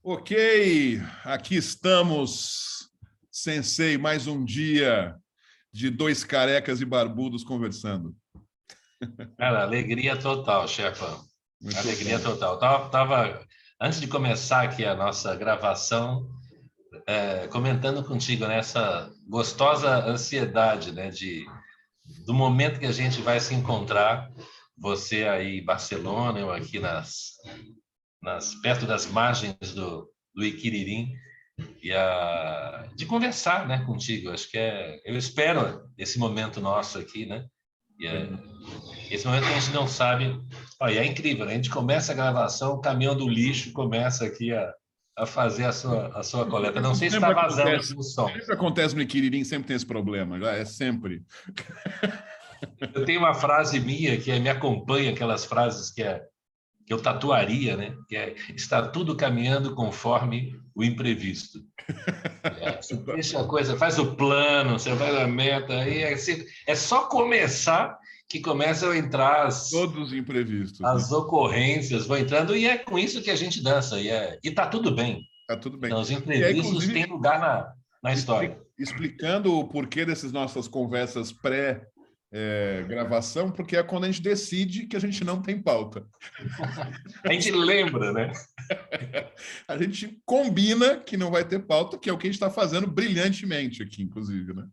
Ok, aqui estamos, Sensei, mais um dia de dois carecas e barbudos conversando. Cara, alegria total, chefão. Muito Alegria bom. total. Antes de começar aqui a nossa gravação, comentando contigo nessa gostosa ansiedade, né, do momento que a gente vai se encontrar, você aí em Barcelona, eu aqui perto das margens do Iquiririm, de conversar, né, contigo. Acho que eu espero esse momento nosso aqui, né? E esse momento que a gente não sabe. Olha, é incrível, né? A gente começa a gravação, o caminhão do lixo começa aqui a fazer a sua coleta. Não sei se está vazando aqui o som. Sempre acontece no Iquiririm, sempre tem esse problema, já é sempre. Eu tenho uma frase minha que me acompanha, aquelas frases que eu tatuaria, né? Que está tudo caminhando conforme o imprevisto. Você deixa a coisa, faz o plano, você vai na meta, aí é só começar que começam a entrar todos os imprevistos, as né? ocorrências, vão entrando, e é com isso que a gente dança, e tá tudo bem. Tá tudo bem. Então, os E aí, imprevistos inclusive, têm lugar na história. explicando o porquê dessas nossas conversas pré-gravação, porque é quando a gente decide que a gente não tem pauta. A gente lembra, né? A gente combina que não vai ter pauta, que é o que a gente está fazendo brilhantemente aqui, inclusive, né?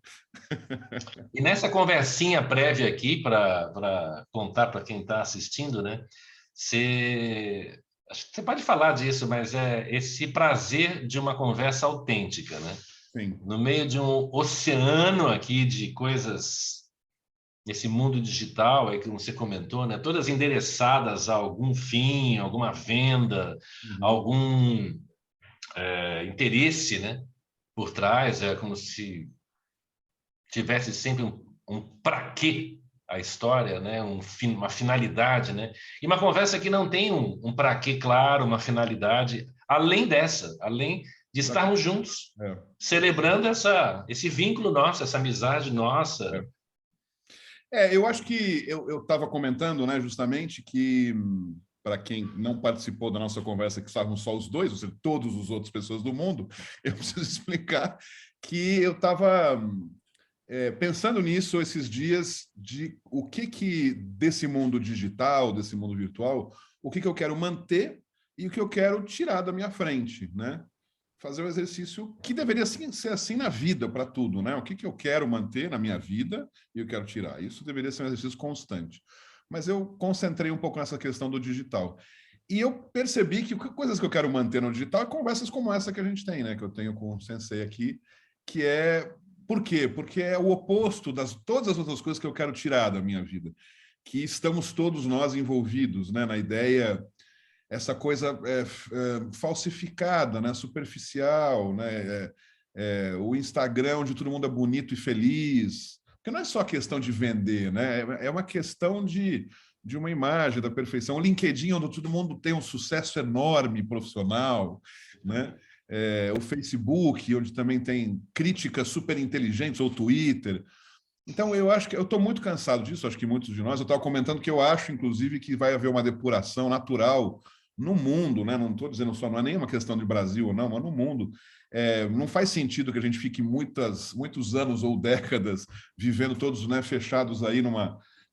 E nessa conversinha prévia aqui, para contar para quem está assistindo, né? Acho que você pode falar disso, mas é esse prazer de uma conversa autêntica, né? Sim. No meio de um oceano aqui de coisas, esse mundo digital aí que você comentou, né? Todas endereçadas a algum fim, alguma venda, algum interesse, né? Por trás, é como se tivesse sempre um para quê a história, né? Uma finalidade, né? E uma conversa que não tem um para quê claro, uma finalidade, além de estarmos juntos, celebrando esse vínculo nosso, essa amizade nossa. Eu acho que eu estava comentando, né, justamente que, para quem não participou da nossa conversa, que estavam só os dois, ou seja, todas as outras pessoas do mundo, eu preciso explicar que eu estava pensando nisso esses dias, de o que desse mundo digital, desse mundo virtual, o que eu quero manter e o que eu quero tirar da minha frente, né? Fazer um exercício que deveria ser assim na vida, para tudo, né? O que eu quero manter na minha vida e eu quero tirar. Isso deveria ser um exercício constante. Mas eu concentrei um pouco nessa questão do digital. E eu percebi que coisas que eu quero manter no digital é conversas como essa que a gente tem, né? Que eu tenho com o Sensei aqui, que é... Por quê? Porque é o oposto das todas as outras coisas que eu quero tirar da minha vida. Que estamos todos nós envolvidos, né? Na ideia... essa coisa falsificada, né? Superficial, né? O Instagram onde todo mundo é bonito e feliz, porque não é só questão de vender, né? É uma questão de uma imagem da perfeição. O LinkedIn, onde todo mundo tem um sucesso enorme profissional, né? O Facebook, onde também tem críticas super inteligentes, ou Twitter. Então, eu acho que eu estou muito cansado disso, acho que muitos de nós. Eu estava comentando que eu acho, inclusive, que vai haver uma depuração natural no mundo, né? Não estou dizendo só, não é nem uma questão de Brasil ou não, mas no mundo. Não faz sentido que a gente fique muitos anos ou décadas vivendo todos, né, fechados aí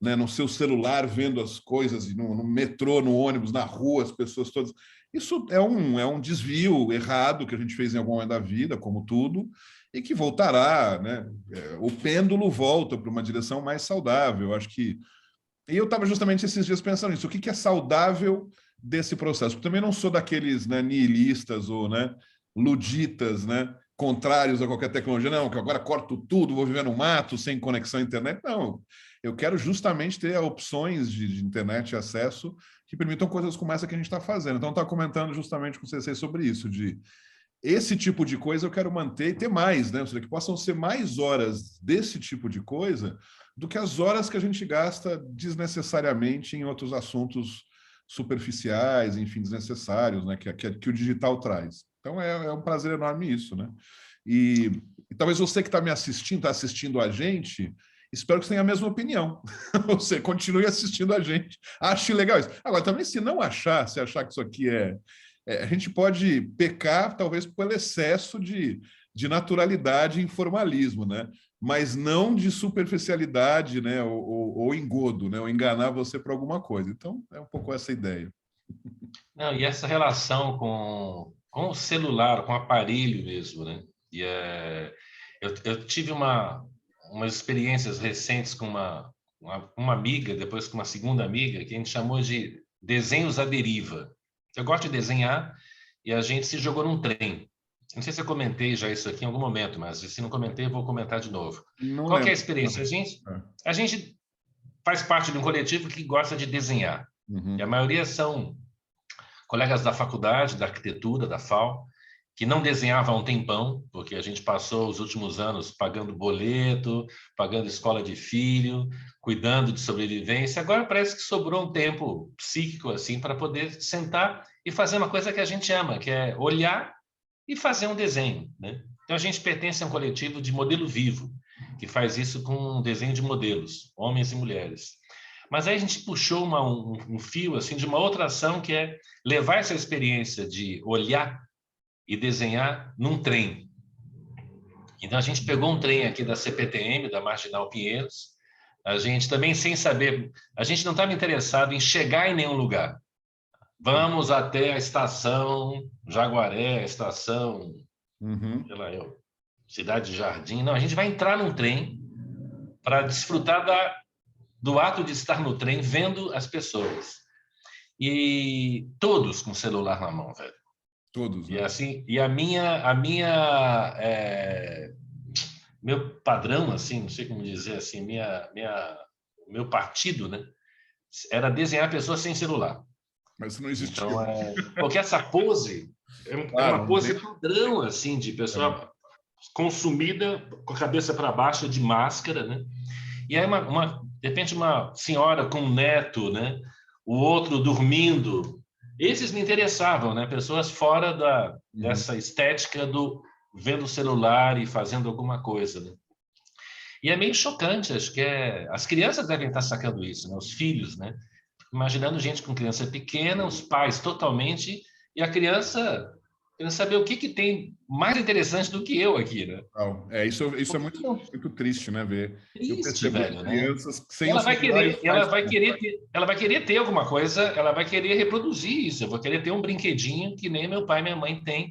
né, no seu celular, vendo as coisas no metrô, no ônibus, na rua, as pessoas todas. Isso é um desvio errado que a gente fez em algum momento da vida, como tudo, e que voltará, né? O pêndulo volta para uma direção mais saudável. Acho que... E eu estava justamente esses dias pensando nisso. O que é saudável desse processo? Eu também não sou daqueles, né, nihilistas ou, né, luditas, né, contrários a qualquer tecnologia. Não, que agora corto tudo, vou viver no mato, sem conexão à internet. Não, eu quero justamente ter opções de internet e acesso que permitam coisas como essa que a gente está fazendo. Então, estava comentando justamente com vocês sobre isso, de esse tipo de coisa eu quero manter e ter mais, né? Ou seja, que possam ser mais horas desse tipo de coisa do que as horas que a gente gasta desnecessariamente em outros assuntos superficiais, enfim, desnecessários, né? Que o digital traz. Então, é um prazer enorme isso, né? E talvez você que está me assistindo, está assistindo a gente, espero que você tenha a mesma opinião. Você continue assistindo a gente. Ache legal isso. Agora, também, se não achar, se achar que isso aqui a gente pode pecar, talvez, pelo excesso de naturalidade e informalismo, né? Mas não de superficialidade, né? Ou engodo, né? Ou enganar você para alguma coisa. Então, é um pouco essa ideia. Não, e essa relação com o celular, com o aparelho mesmo, né? Eu tive umas experiências recentes com uma amiga, depois com uma segunda amiga, que a gente chamou de desenhos à deriva. Eu gosto de desenhar e a gente se jogou num trem. Não sei se eu comentei já isso aqui em algum momento, mas se não comentei, eu vou comentar de novo. Não Qual que é a lembro. experiência? A gente faz parte de um coletivo que gosta de desenhar. E a Uhum. maioria são colegas da faculdade, da arquitetura, da FAO, que não desenhavam há um tempão, porque a gente passou os últimos anos pagando boleto, pagando escola de filho, cuidando de sobrevivência. Agora parece que sobrou um tempo psíquico assim para poder sentar e fazer uma coisa que a gente ama, que é olhar e fazer um desenho, né? Então a gente pertence a um coletivo de modelo vivo, que faz isso com um desenho de modelos, homens e mulheres. Mas aí a gente puxou um fio assim de uma outra ação que é levar essa experiência de olhar e desenhar num trem. Então a gente pegou um trem aqui da CPTM, da Marginal Pinheiros. A gente também sem saber, a gente não estava interessado em chegar em nenhum lugar. Vamos até a estação Jaguaré, a estação, Uhum. sei lá, Cidade de Jardim. Não, a gente vai entrar num trem para desfrutar do ato de estar no trem vendo as pessoas. E todos com o celular na mão, velho. Todos, E né? assim, e meu padrão, assim, não sei como dizer assim, o meu partido, né, era desenhar pessoas sem celular. Mas isso não existiu. Então, porque essa pose é Claro, uma não pose tem. padrão, assim, de pessoa consumida com a cabeça para baixo de máscara, né? E aí, de repente, uma senhora com um neto, né? O outro dormindo. Esses me interessavam, né? Pessoas fora Uhum. dessa estética do vendo o celular e fazendo alguma coisa, né? E é meio chocante, acho que as crianças devem estar sacando isso, né? Os filhos, né? Imaginando gente com criança pequena, os pais totalmente, e a criança querendo saber o que tem mais interessante do que eu aqui, né? Isso é muito, muito triste, né? Ver. Eu Triste, percebo velho, né? crianças sem o Ela vai celular e querer, os ela pais vai com. querer ter, ela vai querer ter alguma coisa, ela vai querer reproduzir isso. Eu vou querer ter um brinquedinho que nem meu pai e minha mãe têm,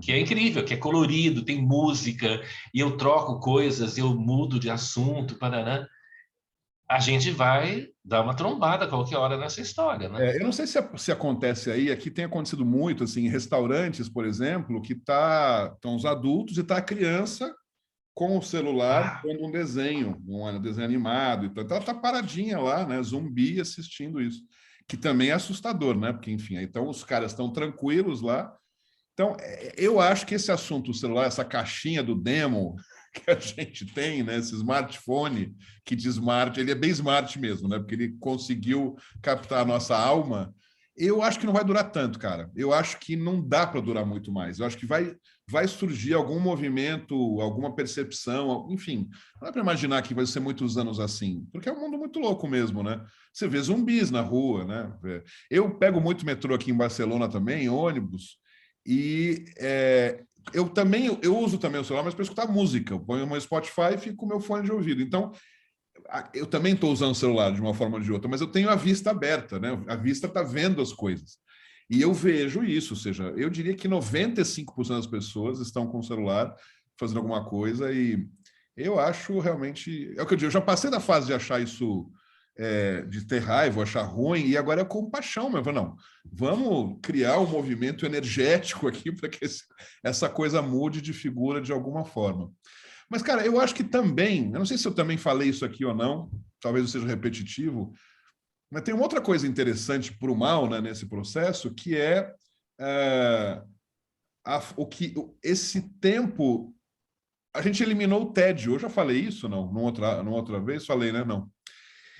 que é Uhum. incrível, que é colorido, tem música, e eu troco coisas, eu mudo de assunto, paraná. A gente vai dar uma trombada a qualquer hora nessa história, né? Eu não sei se acontece aí, aqui tem acontecido muito, assim, em restaurantes, por exemplo, que estão os adultos e está a criança com o celular Ah, vendo um desenho animado, então ela está paradinha lá, né, zumbi assistindo isso, que também é assustador, né? Porque, enfim, então os caras estão tranquilos lá. Então, eu acho que esse assunto do celular, essa caixinha do demo que a gente tem, né, esse smartphone que de smart, ele é bem smart mesmo, né? Porque ele conseguiu captar a nossa alma. Eu acho que não vai durar tanto, cara. Eu acho que não dá para durar muito mais. Eu acho que vai surgir algum movimento, alguma percepção, enfim. Não dá para imaginar que vai ser muitos anos assim, porque é um mundo muito louco mesmo, né? Você vê zumbis na rua, né? Eu pego muito metrô aqui em Barcelona também, ônibus, e eu uso também o celular, mas para escutar música. Eu ponho o meu Spotify e fico com o meu fone de ouvido. Então, eu também estou usando o celular de uma forma ou de outra, mas eu tenho a vista aberta, né? A vista está vendo as coisas. E eu vejo isso, ou seja, eu diria que 95% das pessoas estão com o celular fazendo alguma coisa e eu acho realmente. É o que eu digo, eu já passei da fase de achar isso, de ter raiva, achar ruim, e agora é compaixão, mas não, vamos criar um movimento energético aqui para que essa coisa mude de figura de alguma forma. Mas, cara, eu acho que também, eu não sei se eu também falei isso aqui ou não, talvez eu seja repetitivo, mas tem uma outra coisa interessante para o mal, né, nesse processo, que é esse tempo. A gente eliminou o tédio. Eu já falei isso, não? Numa outra vez? Falei, né? Não.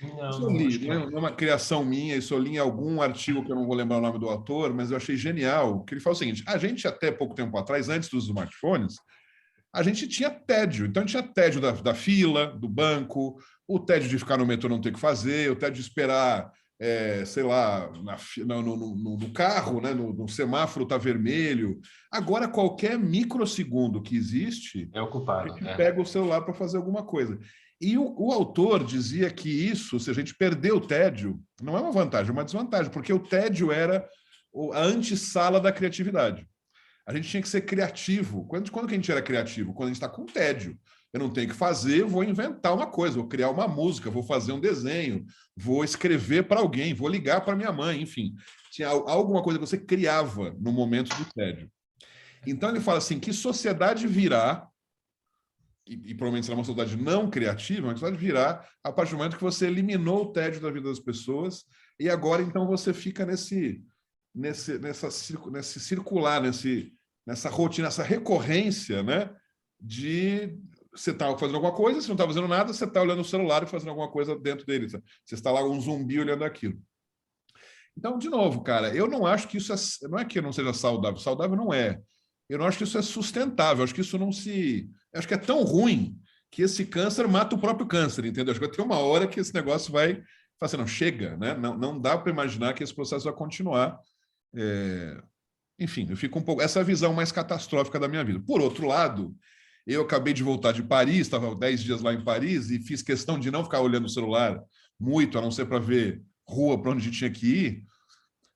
não, Isso eu não, li, acho que não não. é uma criação minha, isso eu li em algum artigo que eu não vou lembrar o nome do autor, mas eu achei genial, que ele fala o seguinte: a gente até pouco tempo atrás, antes dos smartphones, a gente tinha tédio. Então, a gente tinha tédio da fila, do banco, o tédio de ficar no metrô não ter o que fazer, o tédio de esperar sei lá, no carro, né? No semáforo está vermelho. Agora, qualquer microsegundo que existe, É a ocupado, gente né? pega o celular para fazer alguma coisa. E o autor dizia que isso, se a gente perder o tédio, não é uma vantagem, é uma desvantagem, porque o tédio era a antessala da criatividade. A gente tinha que ser criativo. Quando que a gente era criativo? Quando a gente está com tédio. Eu não tenho que fazer, vou inventar uma coisa, vou criar uma música, vou fazer um desenho, vou escrever para alguém, vou ligar para minha mãe, enfim. Tinha alguma coisa que você criava no momento do tédio. Então ele fala assim, que sociedade virá, e provavelmente será uma sociedade não criativa, uma sociedade virá a partir do momento que você eliminou o tédio da vida das pessoas, e agora então você fica nesse circular, nessa rotina, nessa recorrência, né? De você está fazendo alguma coisa, você não está fazendo nada, você está olhando o celular e fazendo alguma coisa dentro dele. Você está lá um zumbi olhando aquilo. Então, de novo, cara, eu não acho que isso não é que não seja saudável. Saudável não é. Eu não acho que isso é sustentável. Eu acho que isso não se. Eu acho que é tão ruim que esse câncer mata o próprio câncer, entendeu? Acho que vai ter uma hora que esse negócio vai. Assim, não chega, né? Não dá para imaginar que esse processo vai continuar. Enfim, eu fico um pouco. Essa é a visão mais catastrófica da minha vida. Por outro lado, eu acabei de voltar de Paris, estava 10 dias lá em Paris e fiz questão de não ficar olhando o celular muito, a não ser para ver rua para onde a gente tinha que ir.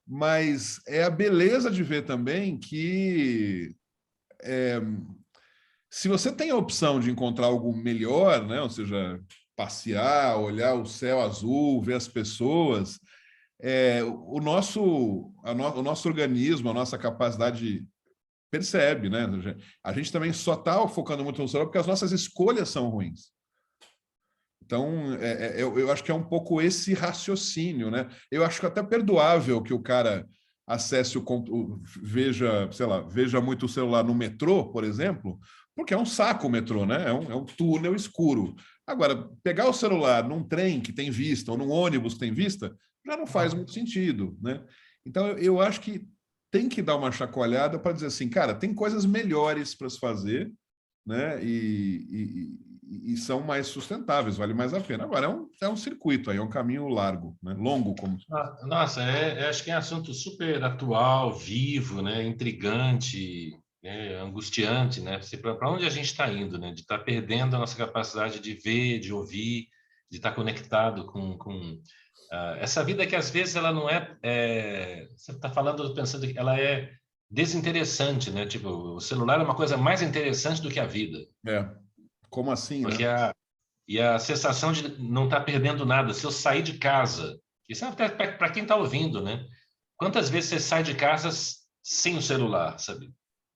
Mas é a beleza de ver também que se você tem a opção de encontrar algo melhor, né? Ou seja, passear, olhar o céu azul, ver as pessoas, o nosso organismo, a nossa capacidade percebe, né? A gente também só está focando muito no celular porque as nossas escolhas são ruins. Então, eu acho que é um pouco esse raciocínio, né? Eu acho que até perdoável que o cara acesse veja, sei lá, veja muito o celular no metrô, por exemplo, porque é um saco o metrô, né? É um túnel escuro. Agora, pegar o celular num trem que tem vista ou num ônibus que tem vista, já não faz muito sentido, né? Então, eu acho que tem que dar uma chacoalhada para dizer assim, cara, tem coisas melhores para se fazer, né? E são mais sustentáveis, vale mais a pena. Agora, é um circuito aí, é um caminho largo, né? Longo, como. Nossa, acho que é um assunto super atual, vivo, né? Intrigante, né? Angustiante, né? Para onde a gente está indo, né? De estar perdendo a nossa capacidade de ver, de ouvir, de estar conectado com essa vida que às vezes ela não você está falando pensando que ela é desinteressante, né? Tipo, o celular é uma coisa mais interessante do que a vida. Como assim, Porque né? a sensação de não estar perdendo nada, se eu sair de casa, isso é até para quem está ouvindo, né? Quantas vezes você sai de casa sem o celular, sabe?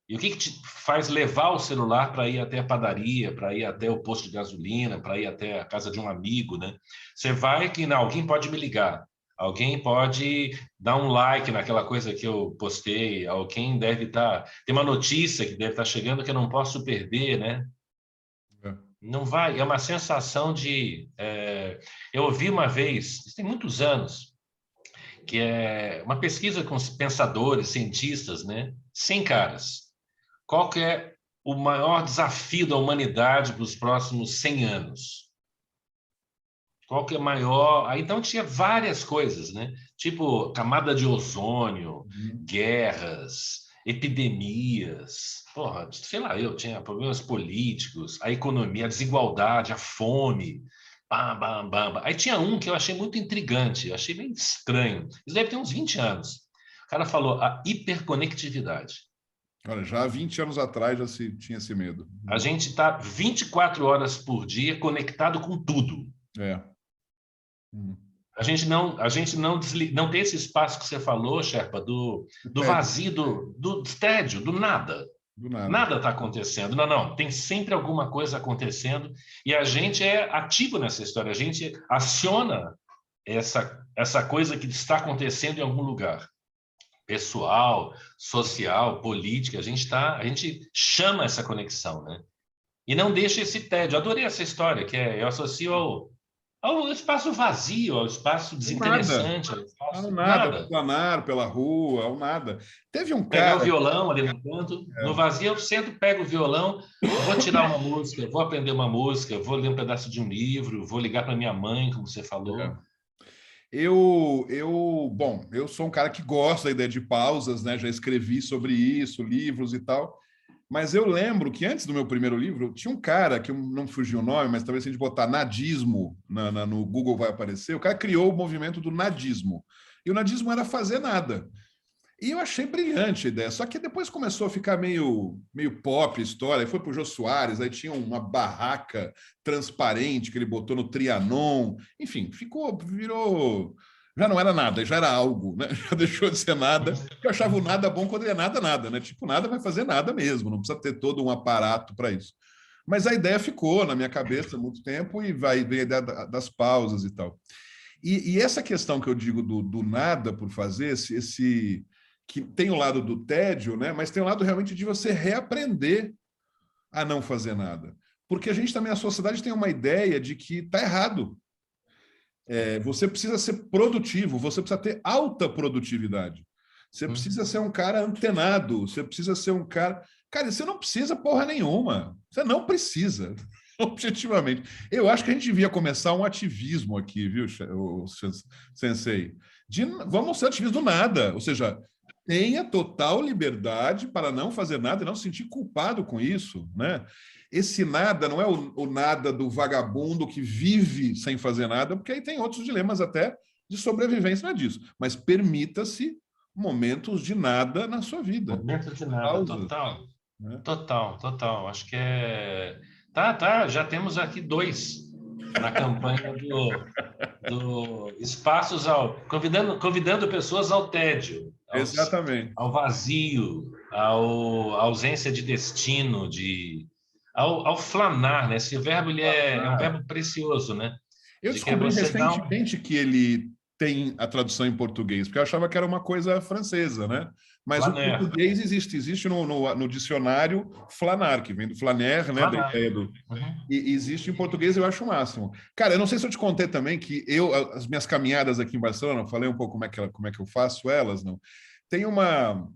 E o que te faz levar o celular para ir até a padaria, para ir até o posto de gasolina, para ir até a casa de um amigo, né? Você vai que não, alguém pode me ligar, alguém pode dar um like naquela coisa que eu postei, alguém deve tem uma notícia que deve estar chegando que eu não posso perder, né? Não vai, é uma sensação de. Eu ouvi uma vez, isso tem muitos anos, que é uma pesquisa com os pensadores, cientistas, né? 100 caras. Qual que é o maior desafio da humanidade para os próximos 100 anos? Qual que é maior? Aí, então tinha várias coisas, né? Tipo camada de ozônio, guerras, epidemias, porra, sei lá, eu tinha problemas políticos, a economia, a desigualdade, a fome, bam, bam, bam, bam. Aí tinha um que eu achei muito intrigante, eu achei bem estranho. Isso deve ter uns 20 anos. O cara falou a hiperconectividade. Olha, já há 20 anos atrás já tinha esse medo. A gente está 24 horas por dia conectado com tudo. A gente não tem esse espaço que você falou, Sherpa, do vazio, do tédio, do nada. Do nada. Nada está acontecendo. Não. Tem sempre alguma coisa acontecendo e a gente é ativo nessa história. A gente aciona essa coisa que está acontecendo em algum lugar. Pessoal, social, política. A gente chama essa conexão, né? E não deixa esse tédio. Adorei essa história, eu associo ao espaço vazio, ao espaço desinteressante, ao espaço nada. Planar pela rua, ao nada. Teve um pegar cara... o violão ali no canto, no vazio eu sento, pego o violão, vou tirar uma música, vou aprender uma música, vou ler um pedaço de um livro, vou ligar para minha mãe, como você falou. Bom, eu sou um cara que gosta da ideia de pausas, né? Já escrevi sobre isso, livros e tal. Mas eu lembro que antes do meu primeiro livro, tinha um cara, que não fugiu o nome, mas talvez se a gente botar nadismo no Google vai aparecer, o cara criou o movimento do nadismo. E o nadismo era fazer nada. E eu achei brilhante a ideia, só que depois começou a ficar meio pop a história, aí foi para o Jô Soares, aí tinha uma barraca transparente que ele botou no Trianon, enfim, virou, já não era nada, já era algo, né? Já deixou de ser nada, eu achava o nada bom quando é nada, nada, né? Tipo, nada vai fazer nada mesmo, não precisa ter todo um aparato para isso. Mas a ideia ficou na minha cabeça há muito tempo e vem a ideia das pausas e tal. E essa questão que eu digo do nada por fazer, esse que tem o lado do tédio, né? Mas tem o lado realmente de você reaprender a não fazer nada. Porque a gente também, a sociedade tem uma ideia de que está errado. Você precisa ser produtivo, você precisa ter alta produtividade. Você precisa ser um cara antenado, você precisa ser um cara... Cara, você não precisa porra nenhuma. Você não precisa, objetivamente. Eu acho que a gente devia começar um ativismo aqui, viu, Sensei? Vamos ser ativistas do nada. Ou seja, tenha total liberdade para não fazer nada e não se sentir culpado com isso, né? Esse nada não é o nada do vagabundo que vive sem fazer nada, porque aí tem outros dilemas até de sobrevivência, não é disso. Mas permita-se momentos de nada na sua vida. Momentos de nada, Pausas, total. né? Total, total. Acho que é. Tá. Já temos aqui 2 na campanha do Espaços ao. Convidando pessoas ao tédio, Exatamente. ao vazio, à ausência de destino, ao flanar, né? Esse verbo ele é um verbo precioso, né? Eu De que é descobri você dar recentemente que ele tem a tradução em português, porque eu achava que era uma coisa francesa, né? Mas o flaner. português existe no dicionário flanar, que vem do flaner, né? Da Flanar. ideia do... E existe em português, eu acho o máximo. Cara, eu não sei se eu te contei também que as minhas caminhadas aqui em Barcelona, eu falei um pouco como é que eu faço elas, não? Tem uma...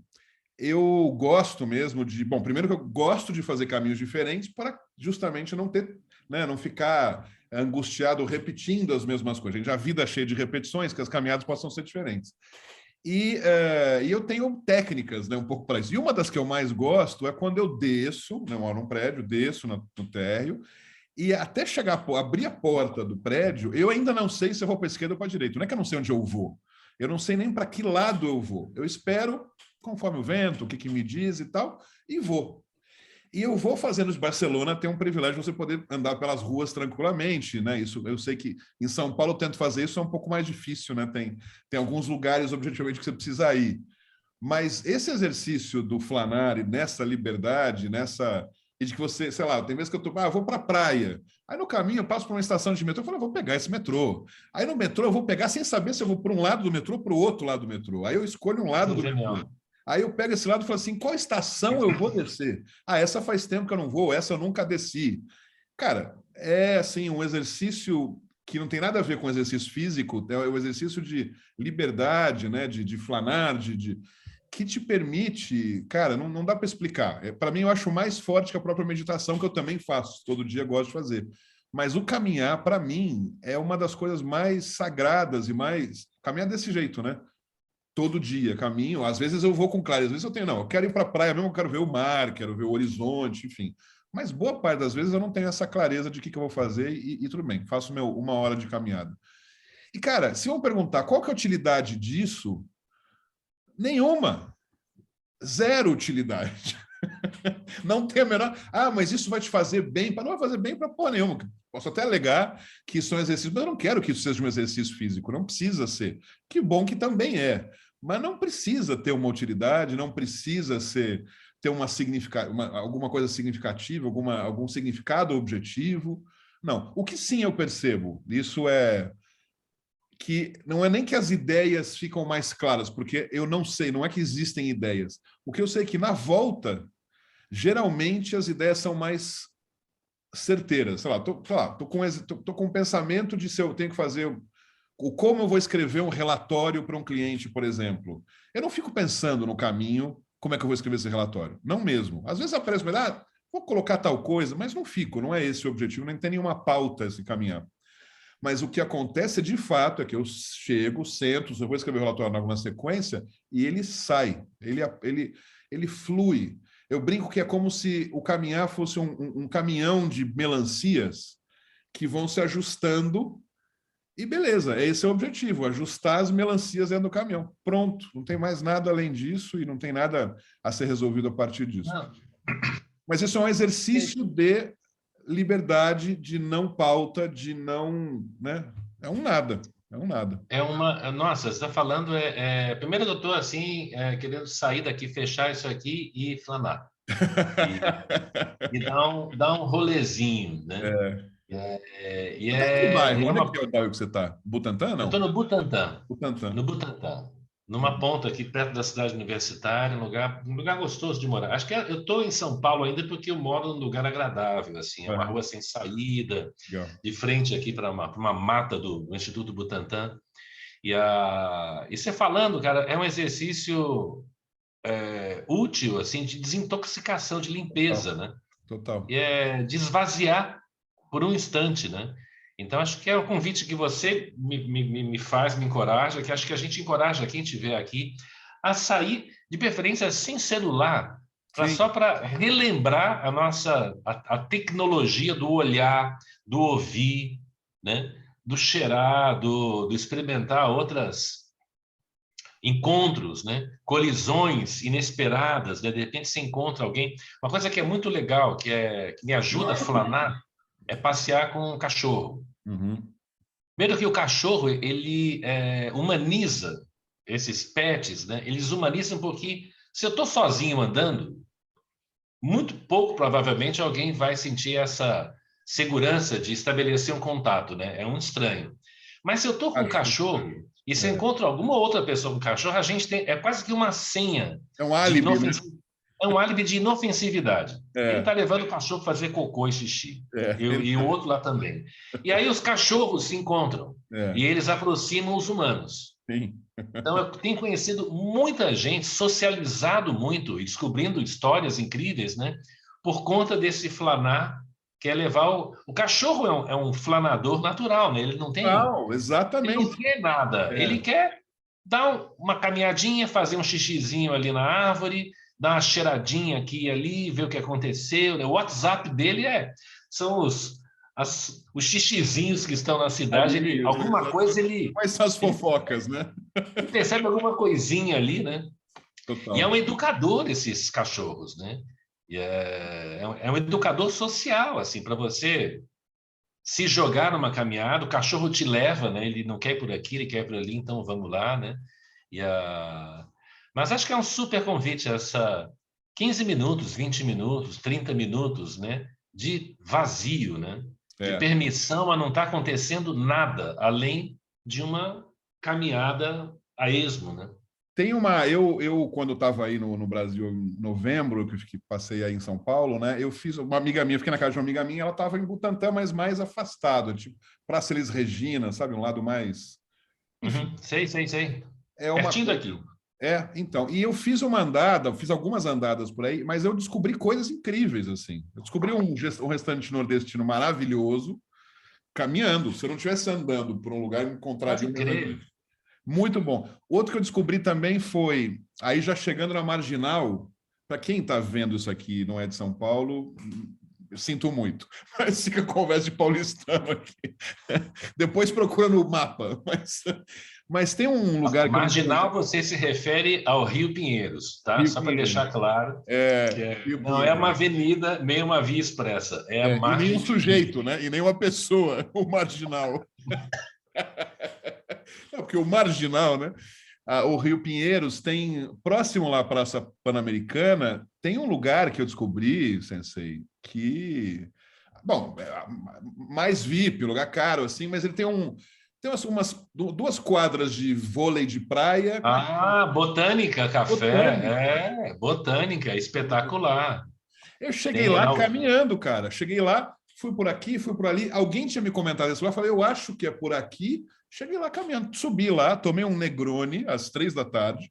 Eu gosto mesmo de... Bom, primeiro que eu gosto de fazer caminhos diferentes para justamente não ter, né? Não ficar angustiado repetindo as mesmas coisas. A gente já a vida cheia de repetições, que as caminhadas possam ser diferentes. E eu tenho técnicas, né, um pouco para isso. E uma das que eu mais gosto é quando eu desço, né, eu moro num prédio, desço no térreo, e até chegar, abrir a porta do prédio, eu ainda não sei se eu vou para a esquerda ou para a direita. Não é que eu não sei onde eu vou. Eu não sei nem para que lado eu vou. Eu espero, conforme o vento, o que me diz e tal, e vou. E eu vou fazendo de Barcelona, tem um privilégio de você poder andar pelas ruas tranquilamente, né? Isso eu sei que em São Paulo eu tento fazer isso, é um pouco mais difícil, né? Tem alguns lugares objetivamente que você precisa ir. Mas esse exercício do flanar e nessa liberdade, e de que você, sei lá, tem vezes que eu vou para a praia. Aí no caminho eu passo por uma estação de metrô, eu falo, vou pegar esse metrô. Aí no metrô eu vou pegar sem saber se eu vou para um lado do metrô ou para o outro lado do metrô. Aí eu escolho um lado do metrô. Aí eu pego esse lado e falo assim, qual estação eu vou descer? Ah, essa faz tempo que eu não vou, essa eu nunca desci. Cara, é assim um exercício que não tem nada a ver com exercício físico, é o exercício de liberdade, né? de flanar, que te permite, cara, não dá para explicar. Para mim, eu acho mais forte que a própria meditação, que eu também faço, todo dia gosto de fazer. Mas o caminhar, para mim, é uma das coisas mais sagradas e mais... Caminhar desse jeito, né? Todo dia, caminho. Às vezes eu vou com clareza, às vezes eu tenho, não, eu quero ir para a praia mesmo, eu quero ver o mar, quero ver o horizonte, enfim. Mas boa parte das vezes eu não tenho essa clareza de o que eu vou fazer e tudo bem, faço uma hora de caminhada. E, cara, se vão perguntar qual que é a utilidade disso, nenhuma. Zero utilidade. Não tem a menor... Ah, mas isso vai te fazer bem? Não vai fazer bem para porra nenhuma. Posso até alegar que isso é um exercício, mas eu não quero que isso seja um exercício físico, não precisa ser. Que bom que também é. Mas não precisa ter uma utilidade, não precisa ter alguma coisa significativa, algum significado objetivo. Não. O que sim eu percebo, isso é que não é nem que as ideias ficam mais claras, porque eu não sei, não é que existem ideias. O que eu sei é que na volta, geralmente as ideias são mais certeiras. Sei lá, tô com um pensamento de se eu tenho que fazer como eu vou escrever um relatório para um cliente, por exemplo. Eu não fico pensando no caminho como é que eu vou escrever esse relatório. Não mesmo. Às vezes aparece, vou colocar tal coisa, mas não fico, não é esse o objetivo, nem tem nenhuma pauta esse caminhar. Mas o que acontece de fato é que eu chego, sento, eu vou escrever o relatório em alguma sequência e ele sai, ele flui. Eu brinco que é como se o caminhar fosse um caminhão de melancias que vão se ajustando e beleza, esse é o objetivo, ajustar as melancias dentro do caminhão. Pronto, não tem mais nada além disso e não tem nada a ser resolvido a partir disso. Não. Mas isso é um exercício de liberdade, de não pauta, de não... Né? É um nada. Nossa, você está falando. Primeiro, eu estou assim, querendo sair daqui, fechar isso aqui e flanar. E dar um rolezinho, né? Que bairro? Onde é Uma... que é o bairro que você está? Butantã, Eu não? estou no Butantã. Butantã. No Butantã. Numa ponta aqui perto da cidade universitária, um lugar gostoso de morar. Acho que eu estou em São Paulo ainda porque eu moro num lugar agradável, assim, é uma rua sem saída, Legal. de frente aqui para uma mata do Instituto Butantã. E você falando, cara, é um exercício útil, assim, de desintoxicação, de limpeza, né? Total. E de esvaziar por um instante, né? Então, acho que é o convite que você me faz, me encoraja, que acho que a gente encoraja quem estiver aqui a sair, de preferência, sem celular, só para relembrar a tecnologia do olhar, do ouvir, né? Do cheirar, do experimentar outras encontros, né? Colisões inesperadas, né? De repente você encontra alguém. Uma coisa que é muito legal, que me ajuda a flanar, é passear com um cachorro. Uhum. Primeiro que o cachorro, ele humaniza esses pets, né? Eles humanizam porque se eu estou sozinho andando, muito pouco provavelmente alguém vai sentir essa segurança de estabelecer um contato, né? É um estranho. Mas se eu estou com um cachorro e se eu encontro alguma outra pessoa com cachorro, a gente tem quase que uma senha É um álibi, né? É um álibi de inofensividade. Ele está É. levando o cachorro para fazer cocô e xixi. É. E o outro lá também. E aí os cachorros se encontram e eles aproximam os humanos. Sim. Então, eu tenho conhecido muita gente, socializado muito e descobrindo histórias incríveis, né? Por conta desse flanar, que é levar o cachorro é um flanador natural, né? Ele não Exatamente. quer nada. Ele quer dar uma caminhadinha, fazer um xixizinho ali na árvore, dar uma cheiradinha aqui e ali, ver o que aconteceu. Né? O WhatsApp dele são os xixizinhos que estão na cidade. Alguma coisa ele... Quais são as fofocas, né? Ele percebe alguma coisinha ali, né? Total. E é um educador esses cachorros, né? E é um educador social, assim, para você se jogar numa caminhada, o cachorro te leva, né? Ele não quer ir por aqui, ele quer ir por ali, então vamos lá, né? Mas acho que é um super convite essa 15 minutos, 20 minutos, 30 minutos, né? De vazio, né? De permissão a não estar acontecendo nada, além de uma caminhada a esmo, né? Tem eu quando estava aí no Brasil em novembro, que passei aí em São Paulo, né? Eu fiz uma amiga minha, fiquei na casa de uma amiga minha, ela estava em Butantã, mas mais afastada, tipo Praça Elis Regina, sabe, um lado mais. Enfim. Sei. É uma... Pertinho daqui. Então. E eu fiz fiz algumas andadas por aí, mas eu descobri coisas incríveis, assim. Eu descobri um restaurante nordestino maravilhoso, caminhando. Se eu não estivesse andando por um lugar, eu encontraria muito bom. Outro que eu descobri também foi, aí já chegando na Marginal, para quem está vendo isso aqui não é de São Paulo, eu sinto muito, mas fica conversa de paulistano aqui. Depois procura no mapa, mas tem um lugar... Marginal, você se refere ao Rio Pinheiros, tá? Só para deixar claro. Não é uma avenida, nem uma via expressa. É a e nem um sujeito, né? E nem uma pessoa, o Marginal. Porque o Marginal, né? O Rio Pinheiros tem, próximo lá à Praça Pan-Americana, tem um lugar que eu descobri, Sensei, que, bom, mais VIP, lugar caro, assim, mas ele tem duas quadras de vôlei de praia. Botânica, café. Botânica, espetacular. Eu cheguei lá caminhando, cara. Cheguei lá, fui por aqui, fui por ali. Alguém tinha me comentado isso lá, falei, eu acho que é por aqui. Cheguei lá caminhando, subi lá, tomei um Negroni às 3 da tarde.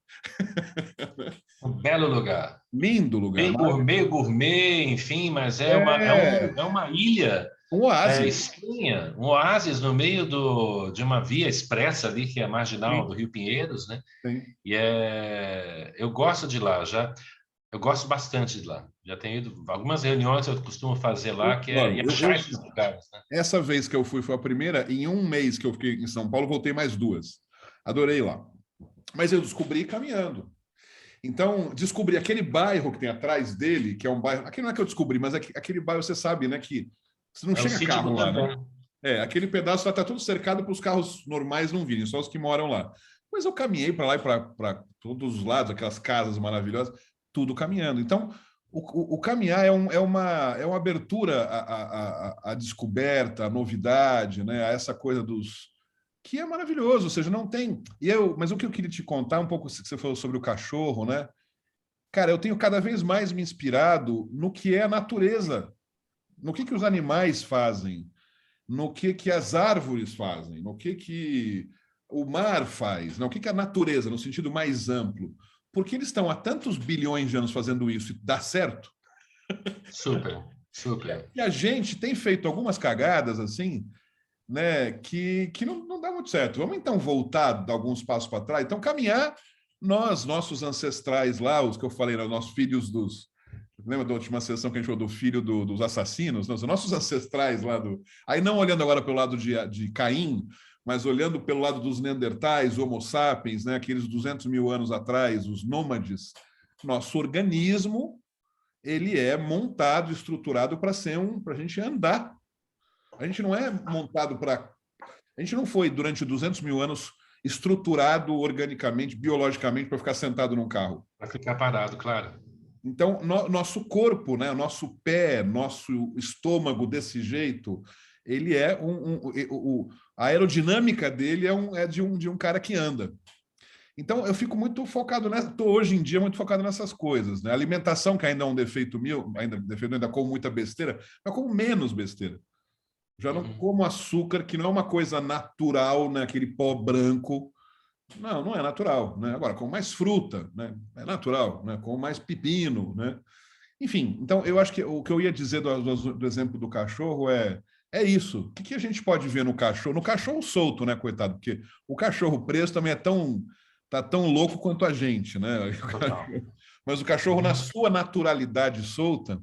Um belo lugar. Lindo lugar. Meio gourmet, enfim, mas é uma ilha Um oásis. Espinha, um oásis no meio de uma via expressa ali, que é a marginal Sim, do Rio Pinheiros, né? sim. E eu gosto de lá, eu gosto bastante de lá. Já tenho ido, algumas reuniões eu costumo fazer lá, que é Olha, e achar esses lugares, né? essa vez que eu fui foi a primeira. Em um mês que eu fiquei em São Paulo, voltei mais duas. Adorei lá. Mas eu descobri caminhando. Então, descobri aquele bairro que tem atrás dele, que é um bairro. Aqui não é que eu descobri, mas aquele bairro você sabe, né? Que você não É o chega sítio carro lá, né? Butantã. Aquele pedaço lá está tudo cercado para os carros normais não virem, só os que moram lá. Mas eu caminhei para lá e para todos os lados, aquelas casas maravilhosas, tudo caminhando. Então, o caminhar é uma abertura à descoberta, à novidade, né? A essa coisa dos. Que é maravilhoso, ou seja, não tem. Mas o que eu queria te contar, um pouco que você falou sobre o cachorro, né? Cara, eu tenho cada vez mais me inspirado no que é a natureza, no que os animais fazem, no que as árvores fazem, no que o mar faz, no que a natureza, no sentido mais amplo. Porque eles estão há tantos bilhões de anos fazendo isso e dá certo. Super, super. E a gente tem feito algumas cagadas assim, né, que não dá muito certo. Vamos então voltar alguns passos para trás. Então, caminhar, nossos ancestrais lá, os que eu falei, os nossos filhos dos. Lembra da última sessão que a gente falou do filho dos assassinos? Não, os nossos ancestrais lá do. Aí não olhando agora pelo lado de Caim, mas olhando pelo lado dos Neandertais, Homo sapiens, né, aqueles 200 mil anos atrás, os nômades. Nosso organismo ele é montado, estruturado para para a gente andar. A gente não é montado para. A gente não foi, durante 200 mil anos, estruturado organicamente, biologicamente, para ficar sentado num carro. Para ficar parado, claro. Então, nosso corpo, né, nosso pé, nosso estômago desse jeito, ele é a aerodinâmica dele é de um cara que anda. Então, eu fico muito focado nessa, estou hoje em dia muito focado nessas coisas, né? A alimentação, que ainda é um defeito meu, ainda como muita besteira, mas como menos besteira. Já não como açúcar, que não é uma coisa natural, né? Aquele pó branco. Não, não é natural, né? Agora, como mais fruta, né? É natural, né? Com mais pepino, né? Enfim, então eu acho que o que eu ia dizer do exemplo do cachorro é isso. O que a gente pode ver no cachorro? No cachorro solto, né, coitado? Porque o cachorro preso também tá tão louco quanto a gente, né? Total. Mas o cachorro, na sua naturalidade solta,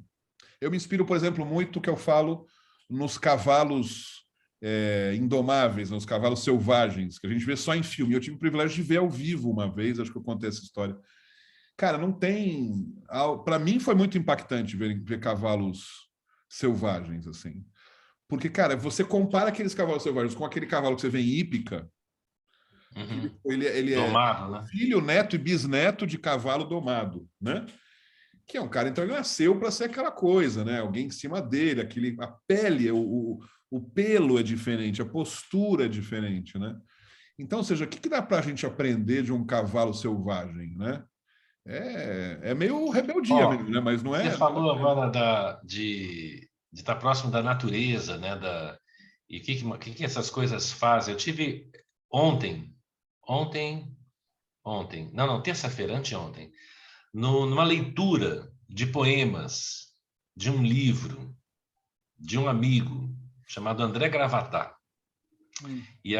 eu me inspiro, por exemplo, muito que eu falo nos cavalos indomáveis, nos cavalos selvagens, que a gente vê só em filme. Eu tive o privilégio de ver ao vivo uma vez, acho que eu contei essa história. Cara, não tem. Para mim foi muito impactante ver cavalos selvagens, assim. Porque, cara, você compara aqueles cavalos selvagens com aquele cavalo que você vê em hípica, Uhum. ele é Domado, né? filho, neto e bisneto de cavalo domado, né? Que é um cara, então ele nasceu para ser aquela coisa, né? Alguém em cima dele, a pele, o pelo é diferente, a postura é diferente, né? Então, ou seja, o que dá para a gente aprender de um cavalo selvagem, né? É meio rebeldia Ó, mesmo, né? Mas não você é. falou agora de estar próximo da natureza, né? E o que essas coisas fazem? Eu tive ontem, ontem, ontem, não, terça-feira, anteontem, numa leitura de poemas de um livro de um amigo chamado André Gravatá. E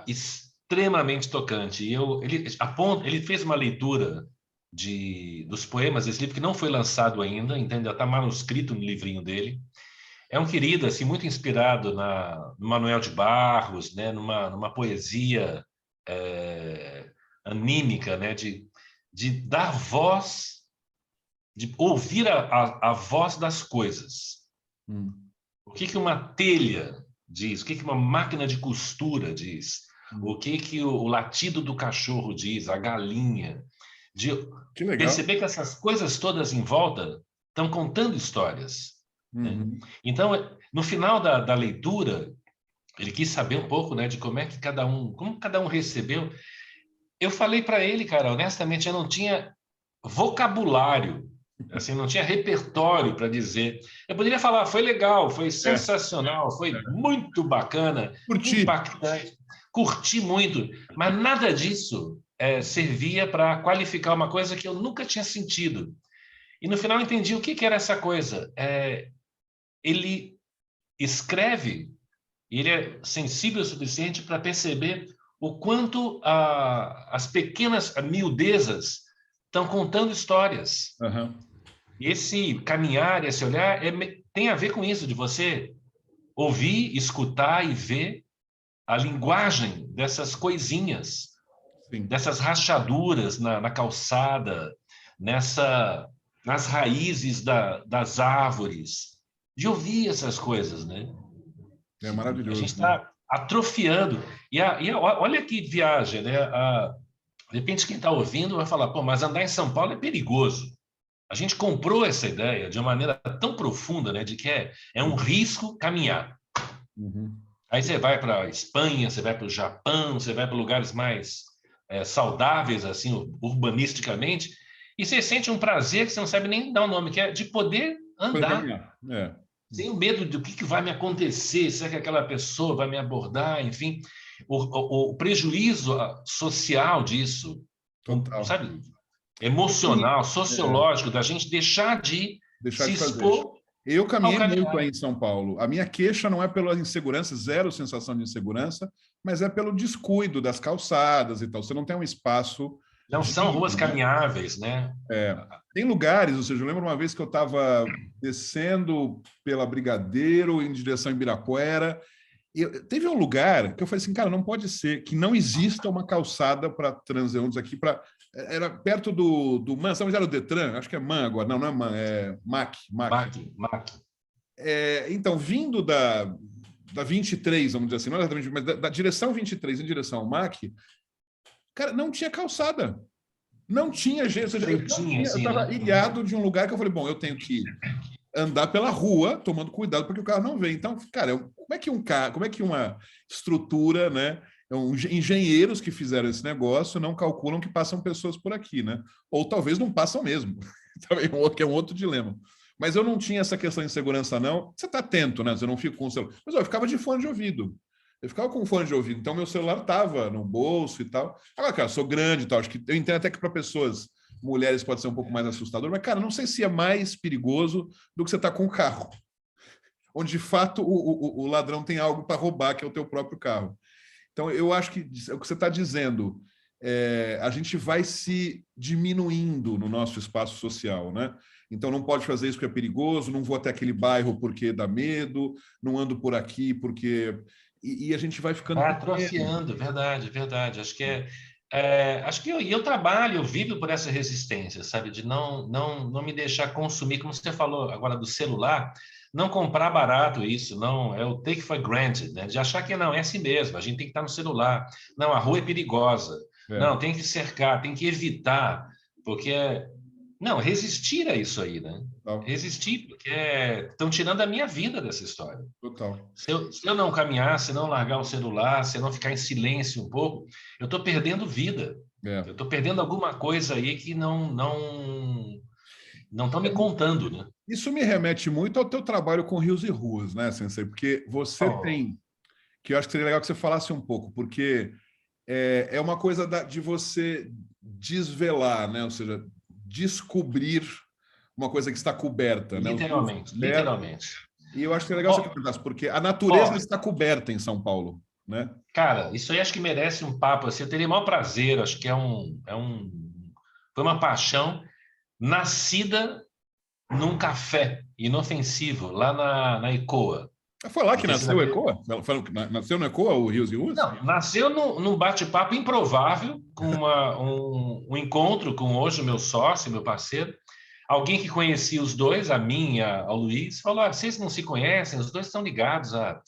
extremamente tocante. Ele fez uma leitura dos poemas desse livro que não foi lançado ainda, então ainda está manuscrito no livrinho dele. É um querido, assim, muito inspirado no Manuel de Barros, né, numa poesia anímica, né, de dar voz, de ouvir a voz das coisas. Hum. O que uma telha diz? O que uma máquina de costura diz? O que o latido do cachorro diz? A galinha. De Que legal. perceber que essas coisas todas em volta estão contando histórias, né? Uhum. Então, no final da leitura, ele quis saber um pouco, né, de como cada um recebeu. Eu falei para ele, cara, honestamente, eu não tinha vocabulário, assim, não tinha repertório para dizer. Eu poderia falar, foi legal, foi É, sensacional, foi muito bacana, curti. impactante, curti muito, mas nada disso servia para qualificar uma coisa que eu nunca tinha sentido. E no final eu entendi o que era essa coisa. Ele escreve, e ele é sensível o suficiente para perceber o quanto as pequenas miudezas estão contando histórias. Uhum. E esse caminhar, esse olhar, tem a ver com isso, de você ouvir, escutar e ver a linguagem dessas coisinhas, Sim. dessas rachaduras na calçada, nas raízes das árvores, de ouvir essas coisas, né? É A gente maravilhoso, né? está atrofiando. Olha que viagem, né? De repente, quem está ouvindo vai falar, pô, mas andar em São Paulo é perigoso. A gente comprou essa ideia de uma maneira tão profunda, né, de que é um risco caminhar. Uhum. Aí você vai para a Espanha, você vai para o Japão, você vai para lugares mais saudáveis, assim, urbanisticamente, e você sente um prazer que você não sabe nem dar o nome, que é de poder Poder andar, caminhar. É. sem o medo do que vai me acontecer, será que aquela pessoa vai me abordar, enfim. O prejuízo social disso, Total. sabe, emocional, sociológico, da gente deixar de Deixar se de fazer. expor Eu ao caminhei muito aí caminhar. em São Paulo. A minha queixa não é pela insegurança, zero sensação de insegurança, mas é pelo descuido das calçadas e tal. Você não tem um espaço Não são ruas digno, né? caminháveis, né? Tem lugares, ou seja, eu lembro uma vez que eu estava descendo pela Brigadeiro em direção a Ibirapuera. Teve um lugar que eu falei assim, cara, não pode ser que não exista uma calçada para transeuntes aqui. Era perto do MAN, sabe onde era o Detran? Acho que é MAN agora. Não, não é MAN, é MAC. MAC. Então, vindo da 23, vamos dizer assim, não exatamente, mas da direção 23 em direção ao MAC, cara, não tinha calçada. Não tinha jeito. Ou seja, Estreitinha, eu assim, estava né? ilhado de um lugar que eu falei, bom, eu tenho que andar pela rua, tomando cuidado para que o carro não venha. Então, cara, como é que uma estrutura, né? Engenheiros que fizeram esse negócio não calculam que passam pessoas por aqui, né? Ou talvez não passam mesmo. Também que é um outro dilema. Mas eu não tinha essa questão de segurança, não. Você está atento, né? Você não fica com o celular. Mas eu ficava de fone de ouvido. Eu ficava com fone de ouvido. Então, meu celular estava no bolso e tal. Agora, cara, eu sou grande e tal. Acho que eu entendo até que para pessoas, mulheres, pode ser um pouco mais assustador. Mas, cara, não sei se é mais perigoso do que você estar com o carro. Onde, de fato, o ladrão tem algo para roubar, que é o teu próprio carro. Então, eu acho que é o que você está dizendo. A gente vai se diminuindo no nosso espaço social, né? Então, não pode fazer isso porque é perigoso, não vou até aquele bairro porque dá medo, não ando por aqui porque... E a gente vai ficando Vai pequeno. atrofiando, verdade, verdade. Acho que eu trabalho, eu vivo por essa resistência, sabe? De não me deixar consumir, como você falou agora do celular, não comprar barato isso, não, é o take for granted, né? De achar que não, é assim mesmo, a gente tem que estar no celular. Não, a rua é perigosa. É, Não, tem que cercar, tem que evitar, porque não, resistir a isso aí, né? total, Resistir, porque estão tirando a minha vida dessa história. total. Se eu não caminhar, se não largar o celular, se eu não ficar em silêncio um pouco, eu estou perdendo vida. É. Eu estou perdendo alguma coisa aí que não estão me contando, né? Isso me remete muito ao teu trabalho com rios e ruas, né, Sensei? Porque você Oh, tem, que eu acho que seria legal que você falasse um pouco, porque é uma coisa de você desvelar, né? Ou seja, descobrir uma coisa que está coberta, né? Os rios estão literalmente, cobertos. literalmente. E eu acho que é legal você Ó, comentasse, porque a natureza ó, está coberta em São Paulo, né? cara, isso aí acho que merece um papo assim. Eu teria o maior prazer, acho que foi uma paixão nascida num café inofensivo lá na ECOA. Foi lá Não que sei se nasceu o ECOA? Nasceu no ECOA, o Rios e Ruas? Não, nasceu num bate-papo improvável, com um encontro com hoje o meu sócio, meu parceiro, alguém que conhecia os dois, a mim e ao Luiz, falou: vocês não se conhecem, os dois estão ligados à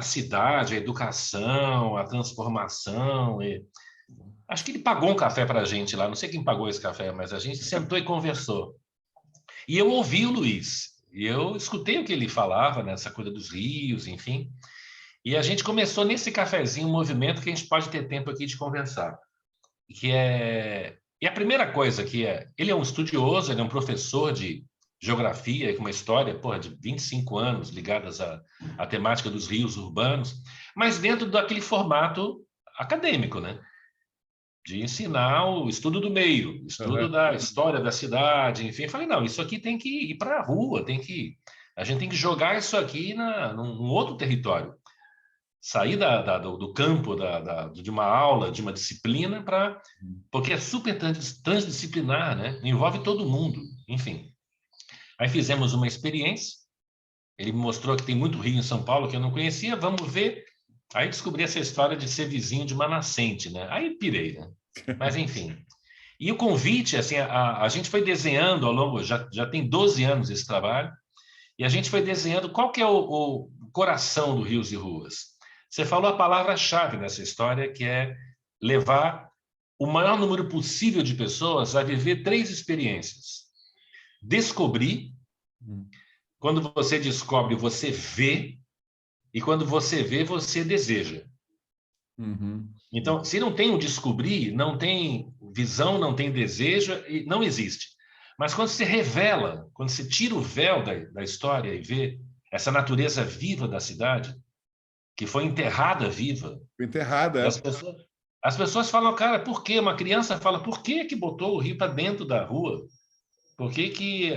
cidade, à educação, à transformação. Acho que ele pagou um café para a gente lá, não sei quem pagou esse café, mas a gente sentou e conversou. E eu ouvi o Luiz, e eu escutei o que ele falava nessa coisa dos rios, enfim. E a gente começou nesse cafezinho um movimento que a gente pode ter tempo aqui de conversar. E a primeira coisa ele é um estudioso, ele é um professor de geografia, com uma história, porra, de 25 anos ligadas à temática dos rios urbanos, mas dentro daquele formato acadêmico, né? De ensinar o estudo do meio, estudo Uhum. da história da cidade, enfim. Eu falei, não, isso aqui tem que ir para a rua, tem que A gente tem que jogar isso aqui num outro território. Sair do campo de uma aula, de uma disciplina, porque é super transdisciplinar, né? Envolve todo mundo, enfim. Aí fizemos uma experiência, ele me mostrou que tem muito rio em São Paulo que eu não conhecia, vamos ver. Aí descobri essa história de ser vizinho de uma nascente, né? Aí pirei, né? Mas enfim. E o convite, assim, a gente foi desenhando ao longo, já tem 12 anos esse trabalho, e a gente foi desenhando qual que é o coração do Rios e Ruas. Você falou a palavra-chave nessa história, que é levar o maior número possível de pessoas a viver 3 experiências. Descobrir, quando você descobre, você vê, e quando você vê, você deseja. Uhum. Então, se não tem o descobrir, não tem visão, não tem desejo, não existe. Mas quando se revela, quando se tira o véu da história e vê essa natureza viva da cidade, que foi enterrada viva, Enterrada, e é. as pessoas falam, cara, por quê? Uma criança fala, por que botou o rio para dentro da rua? Por que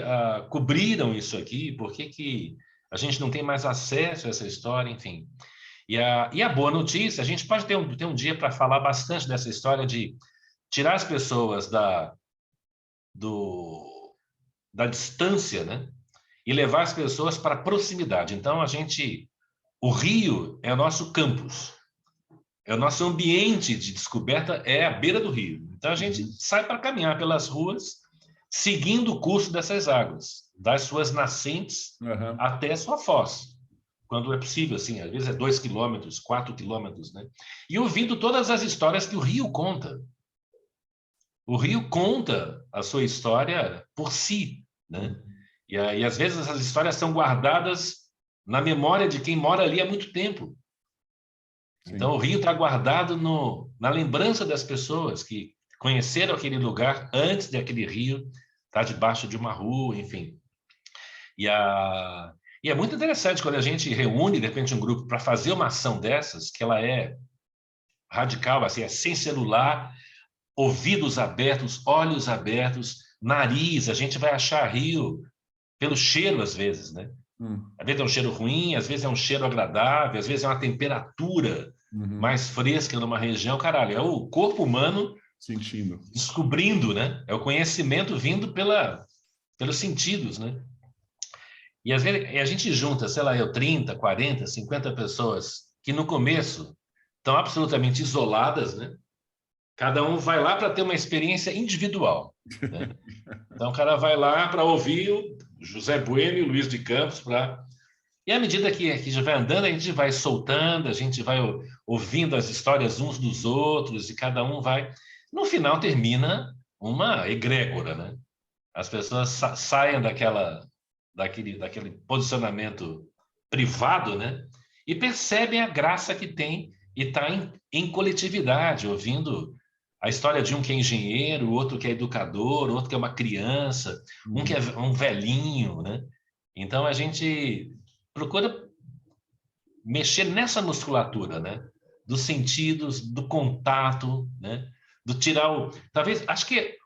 cobriram isso aqui? Por que a gente não tem mais acesso a essa história? Enfim. E a boa notícia, a gente pode ter um dia para falar bastante dessa história de tirar as pessoas da distância, né? E levar as pessoas para a proximidade. Então, o rio é o nosso campus, é o nosso ambiente de descoberta, é a beira do rio. Então, a gente sai para caminhar pelas ruas, seguindo o curso dessas águas, das suas nascentes até a sua foz, quando é possível, assim, às vezes é 2 quilômetros, 4 quilômetros, né? E ouvindo todas as histórias que o rio conta. O rio conta a sua história por si, né? E às vezes essas histórias são guardadas na memória de quem mora ali há muito tempo. Sim. Então, o rio está guardado na lembrança das pessoas que conheceram aquele lugar antes de aquele rio estar debaixo de uma rua, enfim. E é muito interessante quando a gente reúne, de repente, um grupo para fazer uma ação dessas, que ela é radical, assim, é sem celular, ouvidos abertos, olhos abertos, nariz. A gente vai achar rio pelo cheiro, às vezes, né? Às vezes é um cheiro ruim, às vezes é um cheiro agradável, às vezes é uma temperatura mais fresca numa região. Caralho, é o corpo humano sentindo, descobrindo, né? É o conhecimento vindo pelos sentidos, né? E às vezes a gente junta, sei lá, 30, 40, 50 pessoas que no começo estão absolutamente isoladas, né? Cada um vai lá para ter uma experiência individual, né? Então o cara vai lá para ouvir o José Bueno e o Luiz de Campos E à medida que já vai andando, a gente vai soltando, a gente vai ouvindo as histórias uns dos outros e cada um vai. No final termina uma egrégora, né? As pessoas saem daquele posicionamento privado, né? E percebem a graça que tem e está em coletividade, ouvindo a história de um que é engenheiro, outro que é educador, outro que é uma criança, um que é um velhinho, né? Então a gente procura mexer nessa musculatura, né? Dos sentidos, do contato, né? Do tirar talvez, acho que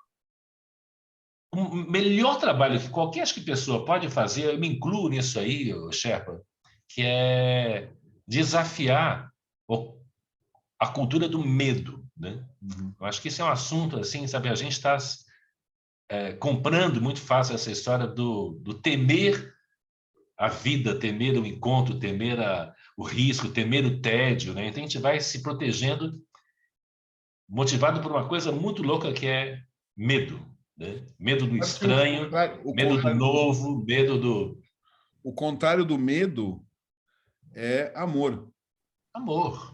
o melhor trabalho que qualquer pessoa pode fazer, eu me incluo nisso aí, Sherpa, que é desafiar a cultura do medo, né? Eu acho que esse é um assunto, assim, sabe, a gente está comprando muito fácil essa história do temer a vida, temer o encontro, temer o risco, temer o tédio, né? Então a gente vai se protegendo, motivado por uma coisa muito louca que é medo, né? Medo do Acho que estranho, medo do novo, medo do... O contrário do medo é amor. Amor.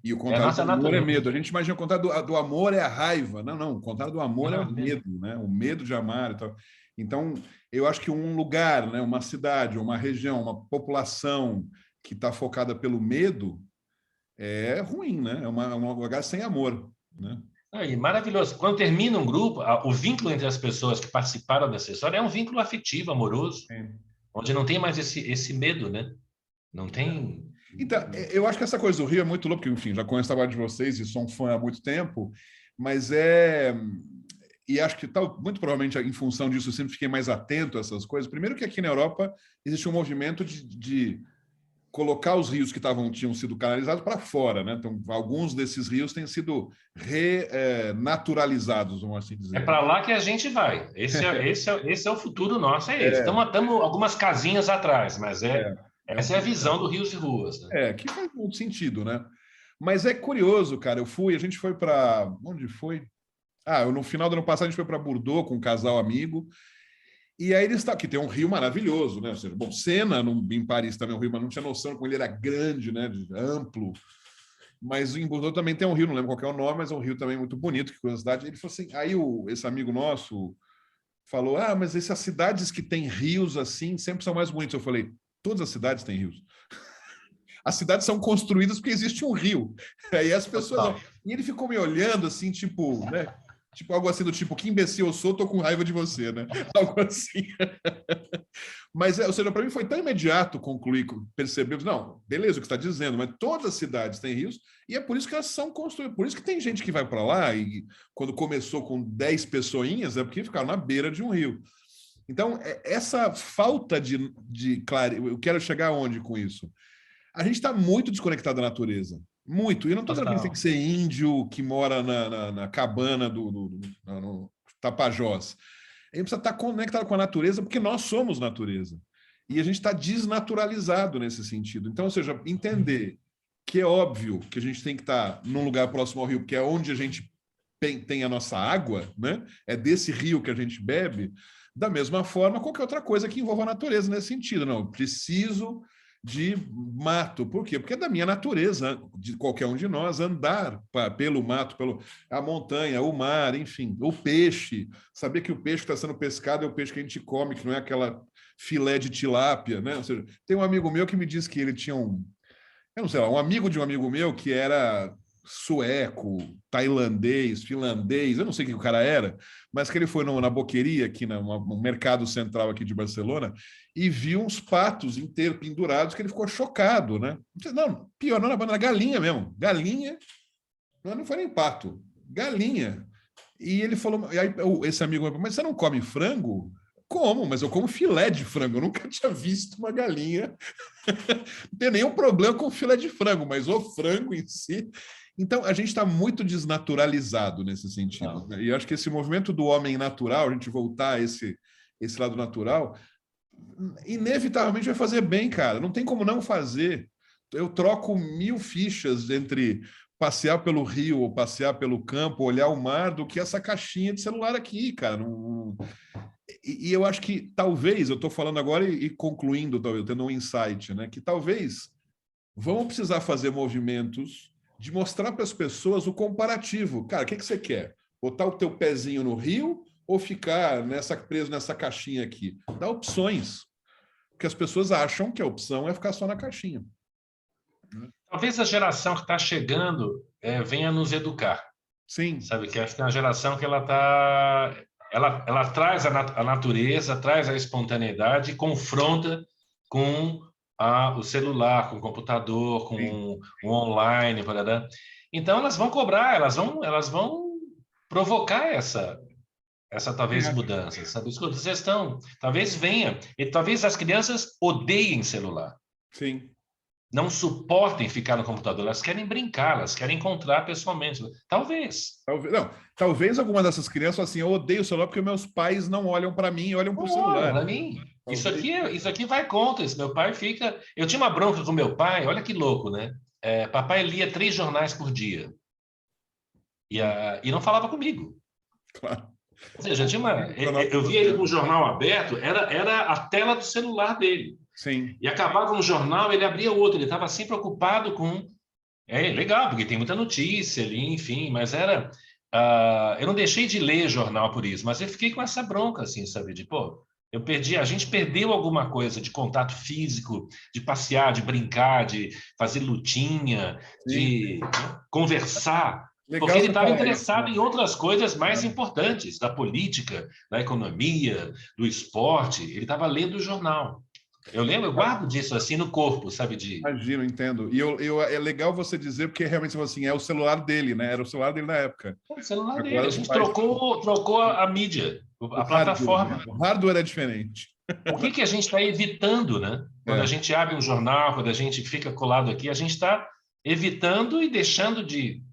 E o contrário do amor é medo. A gente imagina o contrário do amor é a raiva. Não, não. O contrário do amor é o medo, né? O medo de amar e tal. Então, eu acho que um lugar, né, uma cidade, uma região, uma população que está focada pelo medo é ruim, né? É um lugar sem amor, né? E maravilhoso. Quando termina um grupo, o vínculo entre as pessoas que participaram dessa história é um vínculo afetivo, amoroso, onde não tem mais esse medo, né? Não tem... Então, eu acho que essa coisa do Rio é muito louca, porque, enfim, já conheço o trabalho de vocês e sou um fã há muito tempo, mas e acho que muito provavelmente em função disso eu sempre fiquei mais atento a essas coisas. Primeiro que aqui na Europa existe um movimento de colocar os rios que tinham sido canalizados para fora, né? Então, alguns desses rios têm sido renaturalizados, vamos assim dizer. É para lá que a gente vai. Esse é o futuro nosso, é esse. Estamos algumas casinhas atrás, mas essa é a visão do Rios e Ruas. Né? Que faz muito sentido, né? Mas é curioso, cara. A gente foi para... Onde foi? No final do ano passado a gente foi para Bordeaux com um casal amigo. E aí que tem um rio maravilhoso, né? Ou seja, bom, Sena, em Paris também é um rio, mas não tinha noção como ele era grande, né? Amplo. Mas em Bordeaux também tem um rio, não lembro qual é o nome, mas é um rio também muito bonito, que curiosidade. Ele falou assim, aí esse amigo nosso falou, mas essas cidades que têm rios assim sempre são mais bonitas. Eu falei, todas as cidades têm rios. As cidades são construídas porque existe um rio. Aí as pessoas... E ele ficou me olhando assim, tipo, né? Tipo, algo assim do tipo, que imbecil eu sou, tô com raiva de você, né? Algo assim. Mas, ou seja, para mim foi tão imediato concluir, perceber, não, beleza o que você está dizendo, mas todas as cidades têm rios e é por isso que elas são construídas. Por isso que tem gente que vai para lá e quando começou com 10 pessoinhas é porque ficaram na beira de um rio. Então, essa falta de clareza, eu quero chegar aonde com isso? A gente está muito desconectado da natureza. Muito. E eu não estou dizendo que a gente tem que ser índio que mora na cabana no Tapajós. A gente precisa estar conectado com a natureza porque nós somos natureza. E a gente está desnaturalizado nesse sentido. Então, ou seja, entender que é óbvio que a gente tem que estar num lugar próximo ao rio, porque é onde a gente tem a nossa água, né? É desse rio que a gente bebe, da mesma forma qualquer outra coisa que envolva a natureza nesse sentido. Não, preciso de mato. Por quê? Porque é da minha natureza, de qualquer um de nós, andar pelo mato, a montanha, o mar, enfim, o peixe. Saber que o peixe que está sendo pescado é o peixe que a gente come, que não é aquela filé de tilápia, né? Ou seja, tem um amigo meu que me disse que ele tinha eu não sei lá, um amigo de um amigo meu que era sueco, tailandês, finlandês, eu não sei o que o cara era, mas que ele foi na boqueria, aqui no mercado central aqui de Barcelona, e viu uns patos inteiros pendurados que ele ficou chocado, né? Não, pior, não era galinha mesmo. Galinha, não foi nem pato, galinha. E ele falou, e aí, esse amigo meu, mas você não come frango? Como, mas eu como filé de frango. Eu nunca tinha visto uma galinha. Não tem nenhum problema com filé de frango, mas o frango em si... Então, a gente está muito desnaturalizado nesse sentido. Né? E eu acho que esse movimento do homem natural, a gente voltar a esse lado natural, inevitavelmente vai fazer bem, cara. Não tem como não fazer. Eu troco 1000 fichas entre passear pelo rio ou passear pelo campo, olhar o mar, do que essa caixinha de celular aqui, cara. E eu acho que talvez, eu estou falando agora e concluindo, talvez, tendo um insight, né? Que talvez vamos precisar fazer movimentos de mostrar para as pessoas o comparativo. Cara, o que você quer? Botar o teu pezinho no rio ou ficar preso nessa caixinha aqui? Dá opções. Porque as pessoas acham que a opção é ficar só na caixinha. Talvez a geração que está chegando venha nos educar. Sim. Sabe, que acho que é uma geração que ela traz a natureza, traz a espontaneidade e confronta com o celular, com o computador, com o online. Então, elas vão cobrar, elas vão provocar essa talvez mudança. Sabe? Escuta, talvez venha, e talvez as crianças odeiem celular. Sim. Não suportem ficar no computador, elas querem brincar, elas querem encontrar pessoalmente. Talvez alguma dessas crianças assim, eu odeio o celular porque meus pais não olham para mim, olham para o celular. Para mim. Isso aqui vai contra. Meu pai fica... Eu tinha uma bronca com meu pai, olha que louco, né? Papai lia 3 jornais por dia. E não falava comigo. Claro. Ou seja, eu via ele com o jornal aberto, era a tela do celular dele. Sim. E acabava um jornal, ele abria outro, ele estava sempre ocupado com... legal, porque tem muita notícia ali, enfim, mas eu não deixei de ler jornal por isso, mas eu fiquei com essa bronca, assim, sabe? A gente perdeu alguma coisa de contato físico, de passear, de brincar, de fazer lutinha, de conversar, porque ele estava interessado em outras coisas mais importantes, da política, da economia, do esporte, ele estava lendo o jornal. Eu lembro, eu guardo disso assim no corpo, sabe? Imagino, entendo. E é legal você dizer, porque realmente assim, é o celular dele, né? Era o celular dele na época. O celular dele, Agora a os gente pais... trocou a mídia, O a hardware, né? plataforma. O hardware é diferente. O que que a gente está evitando, né? Quando a É, gente abre um jornal, quando a gente fica colado aqui, a gente está evitando e deixando de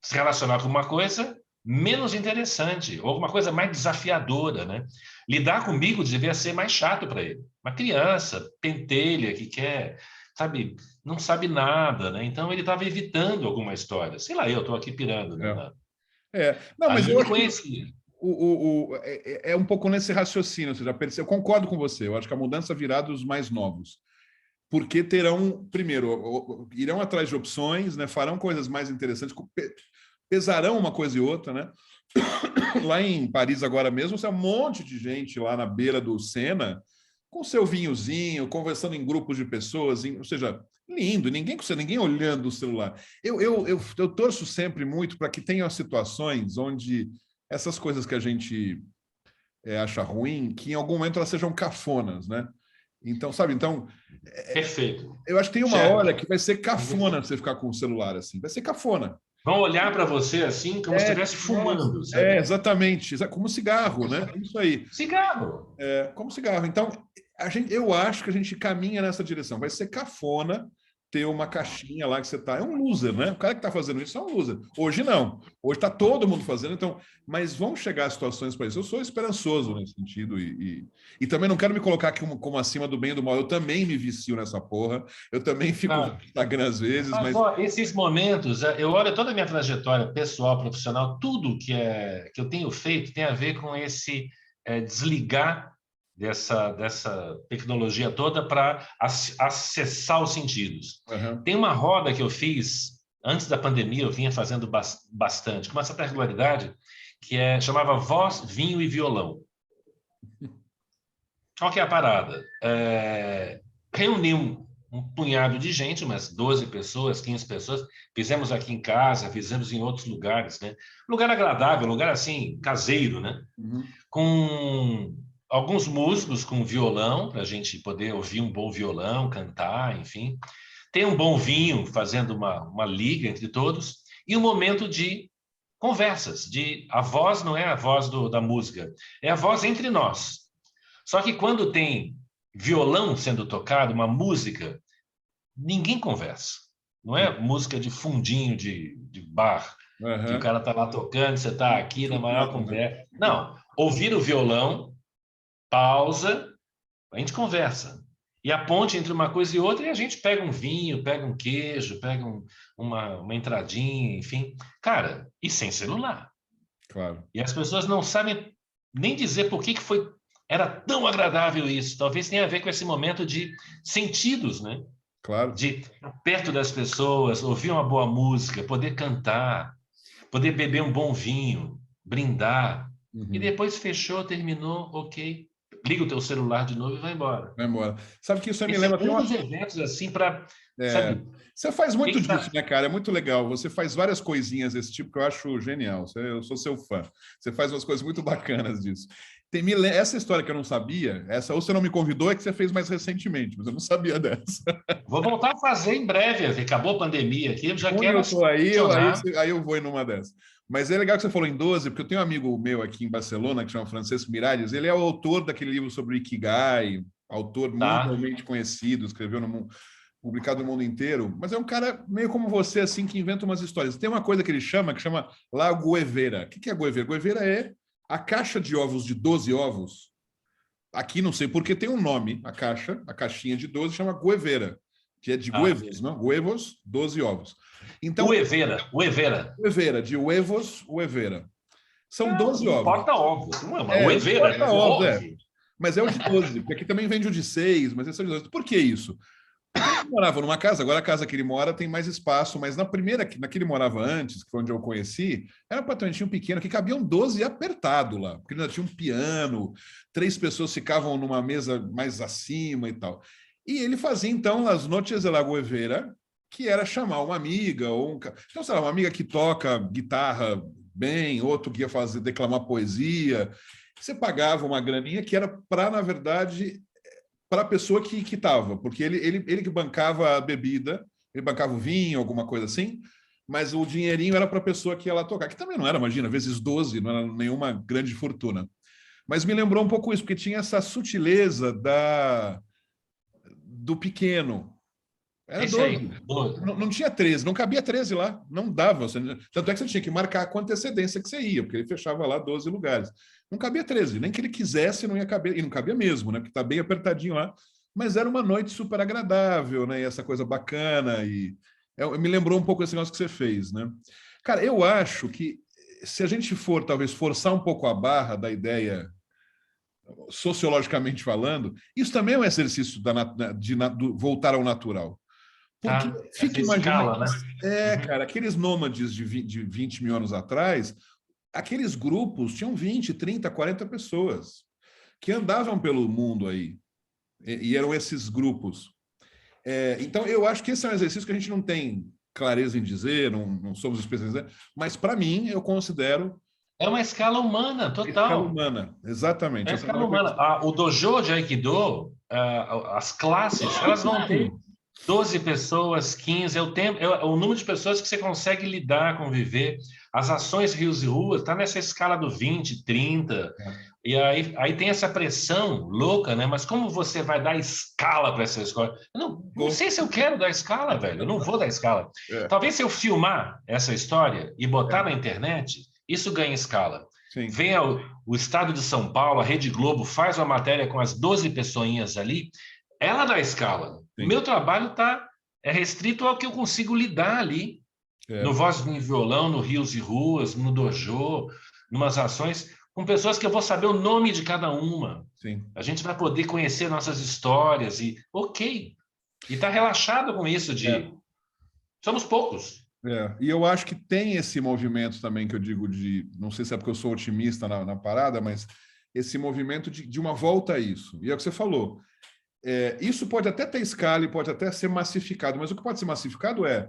se relacionar com uma coisa menos interessante, ou alguma coisa mais desafiadora, né? Lidar comigo devia ser mais chato para ele. Uma criança, pentelha, que quer, sabe, não sabe nada, né? Então ele estava evitando alguma história. Sei lá, eu estou aqui pirando, né? Não, mas Ali eu ele acho que conhecia. é um pouco nesse raciocínio, você já percebeu? Eu concordo com você, eu acho que a mudança virá dos mais novos. Porque terão, primeiro, irão atrás de opções, né? Farão coisas mais interessantes, pesarão uma coisa e outra, né? Lá em Paris agora mesmo, tem um monte de gente lá na beira do Sena, com seu vinhozinho, conversando em grupos de pessoas, ou seja, lindo, ninguém olhando o celular. Eu torço sempre muito para que tenham situações onde essas coisas que a gente acha ruim, que em algum momento elas sejam cafonas, né? Então, sabe, então, Perfeito. eu acho que tem uma hora Chefe, que vai ser cafona você ficar com o celular assim, vai ser cafona. vão olhar para você assim como se estivesse fumando, sabe? Exatamente, como cigarro, né? Isso aí. Cigarro. Como cigarro. Então, eu acho que a gente caminha nessa direção. Vai ser cafona ter uma caixinha lá que você está. É um loser, né? O cara que está fazendo isso é um loser. Hoje não. Hoje está todo mundo fazendo, então. Mas vão chegar situações para isso. Eu sou esperançoso nesse sentido e também não quero me colocar aqui como acima do bem e do mal. Eu também me vicio nessa porra. Eu também fico no Não. Instagram às vezes, Mas, mas. ó, esses momentos, eu olho toda a minha trajetória pessoal, profissional, tudo que eu tenho feito tem a ver com esse desligar dessa tecnologia toda para acessar os sentidos. Uhum. Tem uma roda que eu fiz antes da pandemia, eu vinha fazendo bastante, com uma certa regularidade, que chamava Voz, Vinho e Violão. Qual que é a parada? Reuni um punhado de gente, umas 12 pessoas, 15 pessoas, fizemos aqui em casa, fizemos em outros lugares, né? Lugar agradável, lugar assim, caseiro, né? Uhum. Com alguns músicos com violão, para a gente poder ouvir um bom violão, cantar, enfim. Tem um bom vinho, fazendo uma liga entre todos, e um momento de conversas, a voz não é a voz da música, é a voz entre nós. Só que quando tem violão sendo tocado, uma música, ninguém conversa. Não é música de fundinho de bar, que o Uhum. cara está lá tocando, você está aqui na maior Chutando, né? conversa. Não, ouvir o violão, pausa, a gente conversa. E a ponte entre uma coisa e outra, e a gente pega um vinho, pega um queijo, pega uma entradinha, enfim. Cara, e sem celular. Claro, E as pessoas não sabem nem dizer por que era tão agradável isso. Talvez tenha a ver com esse momento de sentidos, né? claro. De estar perto das pessoas, ouvir uma boa música, poder cantar, poder beber um bom vinho, brindar. E Uhum. depois fechou, terminou, ok. Liga o teu celular de novo e vai embora. Vai embora. Sabe que isso aí me Esse é lembra até um uma. dos eventos assim para, É, sabe, você faz quem muito disso, está... né, cara? É muito legal. Você faz várias coisinhas desse tipo que eu acho genial. Eu sou seu fã. Você faz umas coisas muito bacanas disso. Essa história que eu não sabia, essa ou você não me convidou, é que você fez mais recentemente, mas eu não sabia dessa. Vou voltar a fazer em breve. Acabou a pandemia aqui, eu já Onde quero eu tô aí, acionar. aí eu vou em numa dessas. Mas é legal que você falou em 12, porque eu tenho um amigo meu aqui em Barcelona, que chama Francisco Miralles, ele é o autor daquele livro sobre o Ikigai, autor Tá? mundialmente conhecido, escreveu no mundo, publicado no mundo inteiro, mas é um cara meio como você, assim, que inventa umas histórias. Tem uma coisa que ele chama, La Guevera. O que é Guevera? Guevera é a caixa de ovos de 12 ovos. Aqui não sei porque tem um nome, a caixinha de 12 chama Guevera, que é de Ah. huevos, não? Huevos, 12 ovos. O Então, Evera, o Evera. Guevera, de huevos, Guevera. São Não, 12 não ovos. importa ovos. Não é uma, o Não Evera importa é ovos, ovo. mas é o de 12, porque aqui também vende o de 6, mas esse é o de 12. Por que isso? Porque ele morava numa casa, agora a casa que ele mora tem mais espaço, mas na que ele morava antes, que foi onde eu conheci, era um apartamentinho pequeno, que cabiam 12 apertado lá, porque ainda tinha um piano, 3 pessoas ficavam numa mesa mais acima e tal. E ele fazia, então, as noites de la Guevera, que era chamar uma amiga, então, sei lá, uma amiga que toca guitarra bem, outro que ia declamar poesia. Você pagava uma graninha que era para, na verdade, para a pessoa que estava, porque ele que bancava a bebida, ele bancava o vinho, alguma coisa assim, mas o dinheirinho era para a pessoa que ia lá tocar, que também não era, imagina, vezes 12, não era nenhuma grande fortuna. Mas me lembrou um pouco isso, porque tinha essa sutileza do pequeno. Era Esse aí, 12. 12. Não tinha 13, não cabia 13 lá, não dava. Tanto é que você tinha que marcar com antecedência que você ia, porque ele fechava lá 12 lugares. Não cabia 13, nem que ele quisesse, não ia caber, e não cabia mesmo, né? Porque está bem apertadinho lá. Mas era uma noite super agradável, né? E essa coisa bacana. Me lembrou um pouco esse negócio que você fez, né? Cara, eu acho que se a gente for, talvez, forçar um pouco a barra da ideia sociologicamente falando, isso também é um exercício do voltar ao natural. Porque Tá? Essa fica imaginando, escala, né? Uhum. cara, aqueles nômades de 20 mil anos atrás, aqueles grupos tinham 20, 30, 40 pessoas que andavam pelo mundo aí. E eram esses grupos. Então, eu acho que esse é um exercício que a gente não tem clareza em dizer, não somos especialistas, mas para mim, eu considero É uma escala humana, escala total. humana. Exatamente. É Essa escala palavra humana. O dojo de Aikido, as classes, elas vão ter 12 pessoas, 15, é o número de pessoas que você consegue lidar, conviver. As ações rios e ruas está nessa escala do 20, 30. E aí tem essa pressão louca, né? Mas como você vai dar escala para essa escola? Eu não sei se eu quero dar escala, velho. Eu não vou dar escala. é, Talvez se eu filmar essa história e botar é, na internet, isso ganha escala. sim, Venha o Estado de São Paulo, a Rede Globo, faz uma matéria com as 12 pessoinhas ali, ela dá escala. O sim. meu trabalho é restrito ao que eu consigo lidar ali, no É, Voz em Violão, no Rios e Ruas, no Dojo, numas ações, com pessoas que eu vou saber o nome de cada uma. sim. A gente vai poder conhecer nossas histórias e, ok. E tá relaxado com isso É. de somos poucos. E eu acho que tem esse movimento também que eu digo não sei se é porque eu sou otimista na parada, mas esse movimento de uma volta a isso. E é o que você falou. Isso pode até ter escala e pode até ser massificado, mas o que pode ser massificado é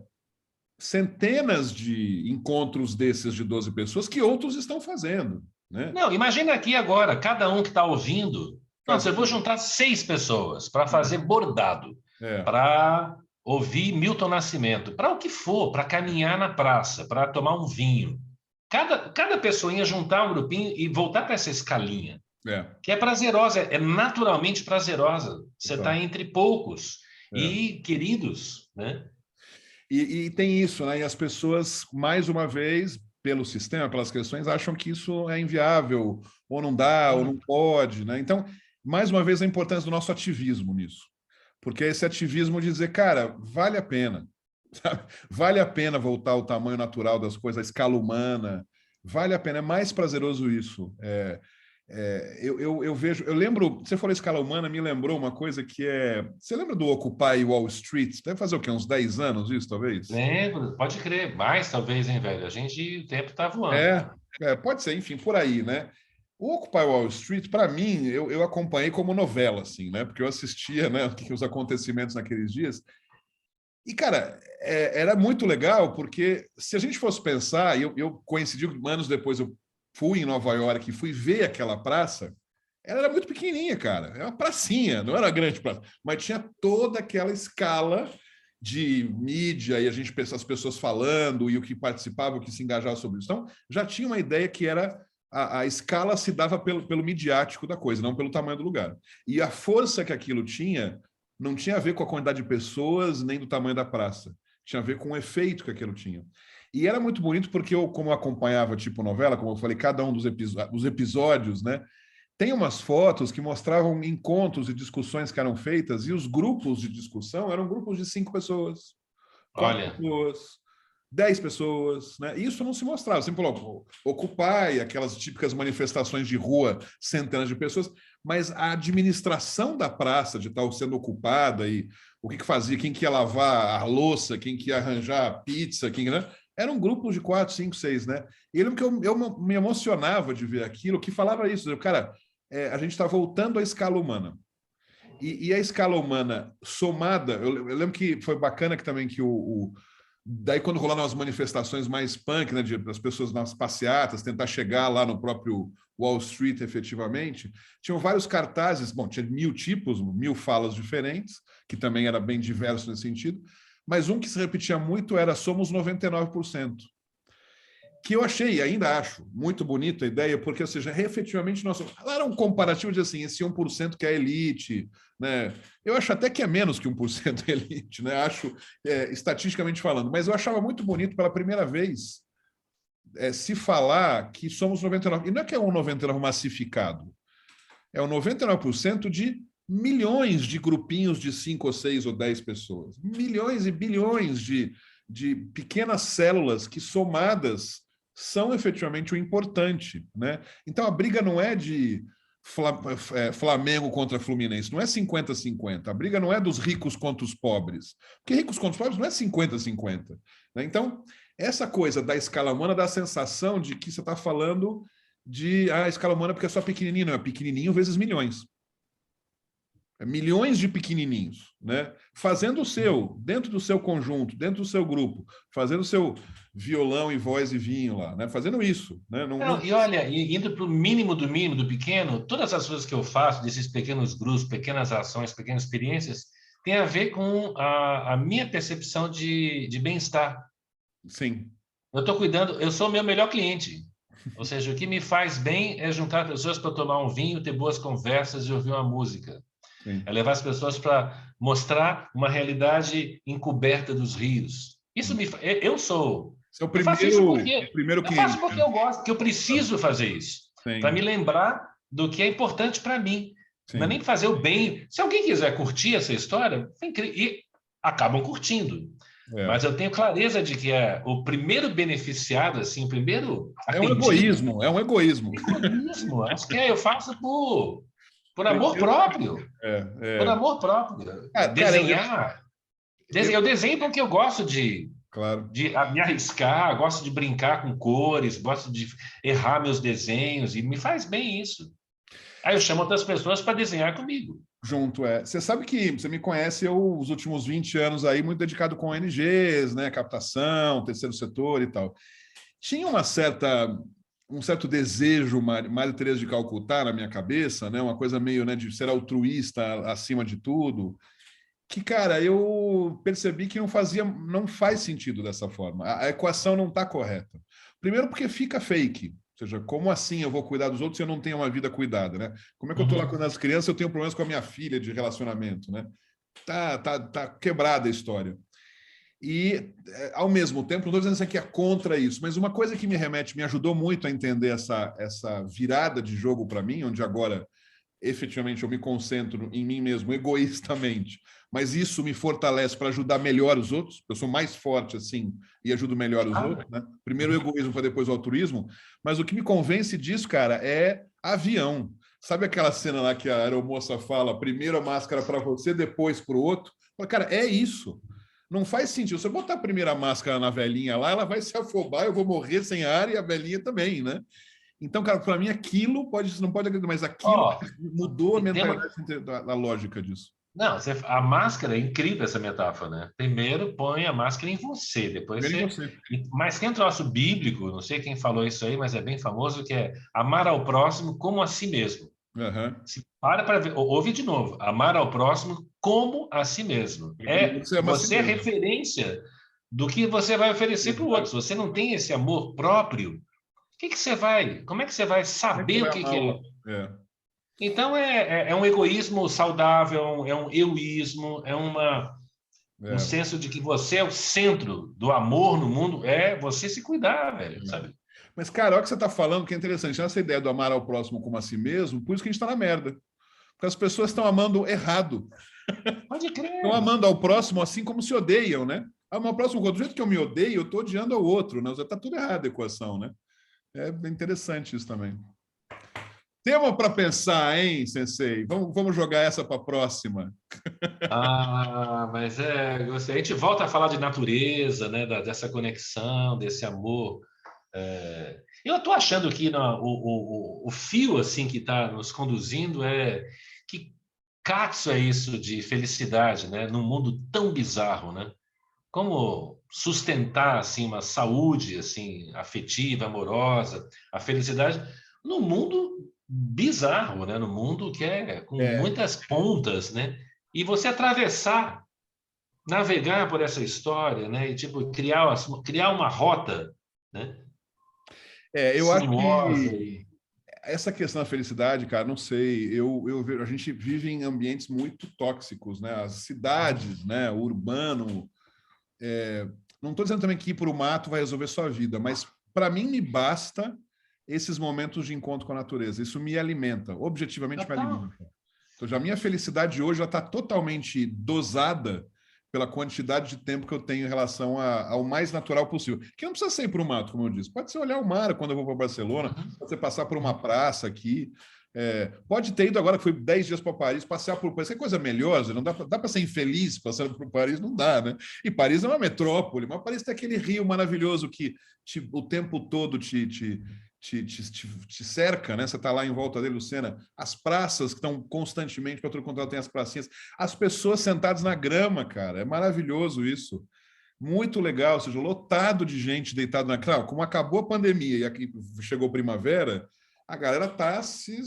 centenas de encontros desses de 12 pessoas que outros estão fazendo, né? Não, imagina aqui agora, cada um que está ouvindo. Nossa, eu vou Fazendo. juntar 6 pessoas para fazer bordado, É, para ouvir Milton Nascimento, para o que for, para caminhar na praça, para tomar um vinho. Cada pessoinha juntar um grupinho e voltar para essa escalinha, é, que é prazerosa, é naturalmente prazerosa. Você está total. entre poucos É. e queridos, né? E tem isso, né? E as pessoas, mais uma vez, pelo sistema, pelas questões, acham que isso é inviável, ou não dá, ou não pode, né? Então, mais uma vez, a importância do nosso ativismo nisso. Porque esse ativismo de dizer, cara, vale a pena, sabe? Vale a pena voltar ao tamanho natural das coisas, à escala humana, vale a pena, é mais prazeroso isso. Eu vejo, eu lembro, você falou escala humana, me lembrou uma coisa que é. Você lembra do Occupy Wall Street? Deve fazer o quê? Uns 10 anos isso, talvez? Lembro, pode crer, mais talvez, hein, velho? O tempo está voando. É, pode ser, enfim, por aí, né? O Occupy Wall Street, para mim, eu acompanhei como novela, assim, né? Porque eu assistia, né, os acontecimentos naqueles dias. E, cara, era muito legal, porque se a gente fosse pensar, e eu coincidi anos depois, eu fui em Nova York e fui ver aquela praça, ela era muito pequenininha, cara. Era uma pracinha, não era grande praça, mas tinha toda aquela escala de mídia e as pessoas falando e o que participava, o que se engajava sobre isso. Então, já tinha uma ideia que era a escala se dava pelo midiático da coisa, não pelo tamanho do lugar. E a força que aquilo tinha não tinha a ver com a quantidade de pessoas nem do tamanho da praça. Tinha a ver com o efeito que aquilo tinha. E era muito bonito porque eu, como eu acompanhava tipo novela, como eu falei, cada um dos episódios, né? Tem umas fotos que mostravam encontros e discussões que eram feitas, e os grupos de discussão eram grupos de 5 pessoas, 4 Olha, pessoas, 10 pessoas, né? Isso não se mostrava. Você falou, Occupy, aquelas típicas manifestações de rua, centenas de pessoas, mas a administração da praça de estar sendo ocupada e o que fazia, quem que ia lavar a louça, quem que ia arranjar a pizza, né? Eram grupos de 4, 5, 6, né? E eu lembro que eu me emocionava de ver aquilo, que falava isso, cara, a gente está voltando à escala humana. E a escala humana somada, eu lembro que foi bacana que também que Daí, quando rolaram as manifestações mais punk, né, das pessoas nas passeatas, tentar chegar lá no próprio Wall Street efetivamente, tinham vários cartazes, bom, tinha 1000 tipos, 1000 falas diferentes, que também era bem diverso nesse sentido, mas um que se repetia muito era "Somos 99%", que eu achei, ainda acho, muito bonita a ideia, porque, ou seja, efetivamente, era um comparativo de assim, esse 1% que é a elite, né? Eu acho até que é menos que 1% elite, né? Acho, estatisticamente falando, mas eu achava muito bonito pela primeira vez se falar que somos 99%. E não é que é um 99% massificado, é um 99% de milhões de grupinhos de 5 ou 6 ou 10 pessoas. Milhões e bilhões de pequenas células que, somadas, são efetivamente o importante, né? Então, a briga não é de Flamengo contra Fluminense, não é 50-50. A briga não é dos ricos contra os pobres, porque ricos contra os pobres não é 50-50. Né? Então, essa coisa da escala humana dá a sensação de que você está falando de escala humana porque é só pequenininho, não é pequenininho vezes milhões. Milhões de pequenininhos, né? Fazendo o seu, dentro do seu conjunto, dentro do seu grupo, fazendo o seu violão e voz e vinho lá, né? Fazendo isso, né? Não, e olha, indo para o mínimo, do pequeno, todas as coisas que eu faço, desses pequenos grupos, pequenas ações, pequenas experiências, tem a ver com a minha percepção de bem-estar. Sim. Eu estou cuidando, eu sou o meu melhor cliente. Ou seja, o que me faz bem é juntar pessoas para tomar um vinho, ter boas conversas e ouvir uma música. Sim. É levar as pessoas para mostrar uma realidade encoberta dos rios. Isso me eu sou. Esse é Eu faço isso o primeiro eu faço cliente. porque eu gosto, que eu preciso fazer isso, para me lembrar do que é importante para mim. Não é nem fazer o bem. Se alguém quiser curtir essa história, e acabam curtindo. Mas eu tenho clareza de que é o primeiro beneficiado, assim, o primeiro atendido. É um egoísmo. Egoísmo. Acho que eu faço por amor Primeiro, próprio. Por amor próprio. Cara, Desenhar. Eu desenho porque eu gosto claro. de me arriscar, gosto de brincar com cores, gosto de errar meus desenhos, e me faz bem isso. Aí eu chamo outras pessoas para desenhar comigo. Junto, Você sabe que você me conhece os últimos 20 anos aí, muito dedicado com ONGs, né? Captação, terceiro setor e tal. Tinha um certo desejo, Madre Teresa de Calcutá, na minha cabeça, né? Uma coisa meio, né, de ser altruísta acima de tudo, que, cara, eu percebi que não faz sentido dessa forma. A equação não está correta. Primeiro porque fica fake. Ou seja, como assim eu vou cuidar dos outros se eu não tenho uma vida cuidada, né? Como é que eu estou lá cuidando das crianças, eu tenho problemas com a minha filha de relacionamento, né? Tá quebrada a história. E, ao mesmo tempo, não estou dizendo que é contra isso, mas uma coisa que me ajudou muito a entender essa virada de jogo para mim, onde agora, efetivamente, eu me concentro em mim mesmo, egoístamente, mas isso me fortalece para ajudar melhor os outros, eu sou mais forte assim e ajudo melhor os outros, né? Primeiro o egoísmo para depois o altruísmo, mas o que me convence disso, cara, é avião. Sabe aquela cena lá que a aeromoça fala, primeiro a máscara para você, depois para o outro? Cara, é isso. Não faz sentido. Se eu botar a primeira máscara na velhinha lá, ela vai se afobar, eu vou morrer sem ar e a velhinha também, né? Então, cara, para mim aquilo não pode acreditar, mas aquilo mudou a mentalidade, a lógica disso. Não, a máscara é incrível, essa metáfora, né? Primeiro põe a máscara em você, depois você. Mas tem um troço bíblico, não sei quem falou isso aí, mas é bem famoso, que é amar ao próximo como a si mesmo. Se para ver, ouve de novo, amar ao próximo como a si mesmo. Você é referência do que você vai oferecer para o outro. Se você não tem esse amor próprio, como é que você vai saber o que é? Então, é um egoísmo saudável, é um euísmo, um senso de que você é o centro do amor no mundo, é você se cuidar, velho, sabe? Mas, cara, olha o que você está falando, que é interessante, essa ideia do amar ao próximo como a si mesmo, por isso que a gente está na merda. Porque as pessoas estão amando errado. Pode crer. Estão amando ao próximo assim como se odeiam, né? Amar ao próximo, do jeito que eu me odeio, eu estou odiando ao outro, né? Está tudo errado a equação, né? É interessante isso também. Tema para pensar, hein, Sensei? Vamos jogar essa para a próxima. Mas a gente volta a falar de natureza, né? Dessa conexão, desse amor. Eu estou achando que o fio assim que está nos conduzindo que catso é isso de felicidade, né? Num mundo tão bizarro, né? como sustentar assim uma saúde assim afetiva, amorosa, a felicidade num mundo bizarro, né? No mundo que é com muitas pontas, né? E você atravessar, navegar por essa história, né? E tipo criar uma rota, né? Eu acho Sinuosa que e essa questão da felicidade, cara, não sei, eu vejo, a gente vive em ambientes muito tóxicos, né? As cidades, né? O urbano. Não estou dizendo também que ir para o mato vai resolver sua vida, mas para mim me basta esses momentos de encontro com a natureza. Isso me alimenta, objetivamente me total. alimenta. Então, já a minha felicidade hoje já está totalmente dosada pela quantidade de tempo que eu tenho em relação ao mais natural possível. Que não precisa ser ir para o mato, como eu disse. Pode ser olhar o mar quando eu vou para Barcelona, pode ser passar por uma praça aqui. Pode ter ido agora, que fui 10 dias para Paris, passear por Paris. Que coisa melhor, não dá para ser infeliz passando por Paris, não dá, né? E Paris é uma metrópole, mas Paris tem aquele rio maravilhoso que o tempo todo te cerca, né? Você está lá em volta dele, Lucena. As praças que estão constantemente, para todo controle tem as pracinhas. As pessoas sentadas na grama, cara. É maravilhoso isso. Muito legal, ou seja, lotado de gente deitada na cama. Como acabou a pandemia e aqui chegou primavera, a galera tá se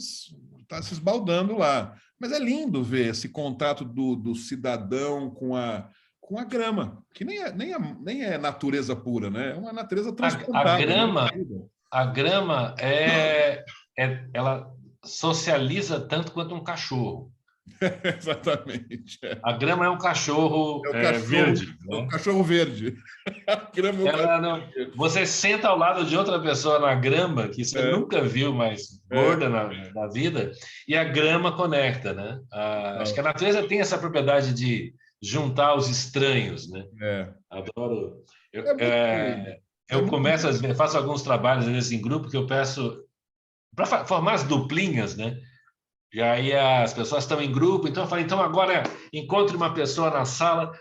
esbaldando lá. Mas é lindo ver esse contato do cidadão com a grama, que nem é natureza pura, né? É uma natureza A transplantada. Né? grama ela socializa tanto quanto um cachorro. Exatamente. A grama é um cachorro É o cachorro, verde, é o né? cachorro verde. A grama é o Ela cachorro não, verde. você senta ao lado de outra pessoa na grama que você É, nunca viu mais é, gorda na vida e a grama conecta, né? Acho que a natureza tem essa propriedade de juntar os estranhos, né? é. Adoro. É Eu, muito, é eu muito. começo, faço alguns trabalhos nesse grupo que eu peço para formar as duplinhas, né? E aí as pessoas estão em grupo, então eu falei, então agora encontre uma pessoa na sala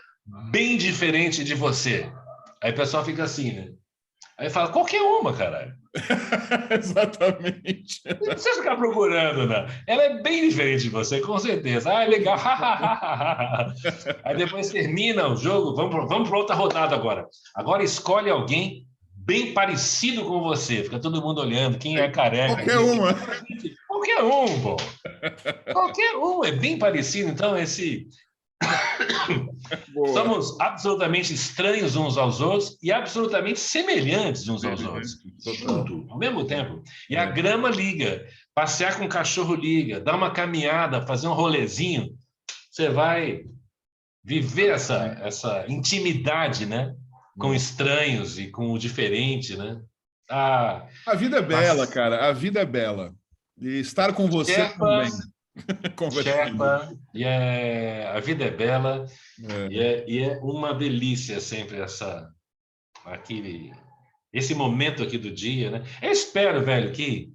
bem diferente de você. Aí o pessoal fica assim, né? Aí fala, qualquer uma, caralho. Exatamente. Não precisa ficar procurando, né? Ela é bem diferente de você, com certeza. Ah, legal. Aí depois termina o jogo, vamos para outra rodada agora. Agora escolhe alguém bem parecido com você. Fica todo mundo olhando, quem é careca Qualquer aqui. uma. Qualquer um, pô. Qualquer um, é bem parecido. Então, Boa. somos absolutamente estranhos uns aos outros e absolutamente semelhantes uns aos outros. Total. Junto, ao mesmo tempo. E a É. grama liga. Passear com o cachorro liga. Dar uma caminhada, fazer um rolezinho. Você vai viver essa intimidade, né? Com estranhos e com o diferente, né? Ah, A vida é bela, mas cara. A vida é bela. E estar com você Sherpa, também, conversando. Sherpa, a vida é bela É. e é uma delícia sempre esse momento aqui do dia, né? Eu espero, velho, que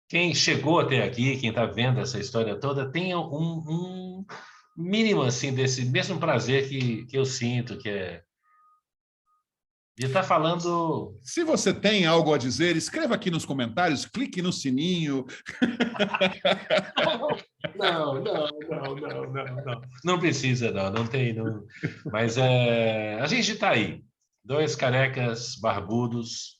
quem chegou até aqui, quem está vendo essa história toda, tenha um mínimo assim desse mesmo prazer que eu sinto, que é de estar falando. Se você tem algo a dizer, escreva aqui nos comentários, clique no sininho. Não. Não precisa, não. Não tem. Não. Mas a gente está aí. Dois carecas barbudos.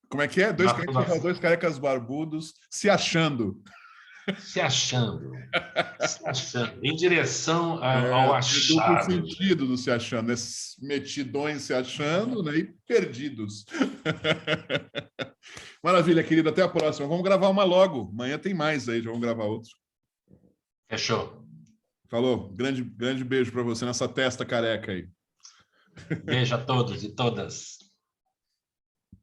Como é que é? Dois carecas barbudos se achando. Se achando. Se achando. Em direção ao É duplo achado. sentido do se achando, né? Metidões se achando, né? E perdidos. Maravilha, querido. Até a próxima. Vamos gravar uma logo. Amanhã tem mais aí, já vamos gravar outro. Fechou. Falou. Grande beijo para você nessa testa careca aí. Beijo a todos e todas.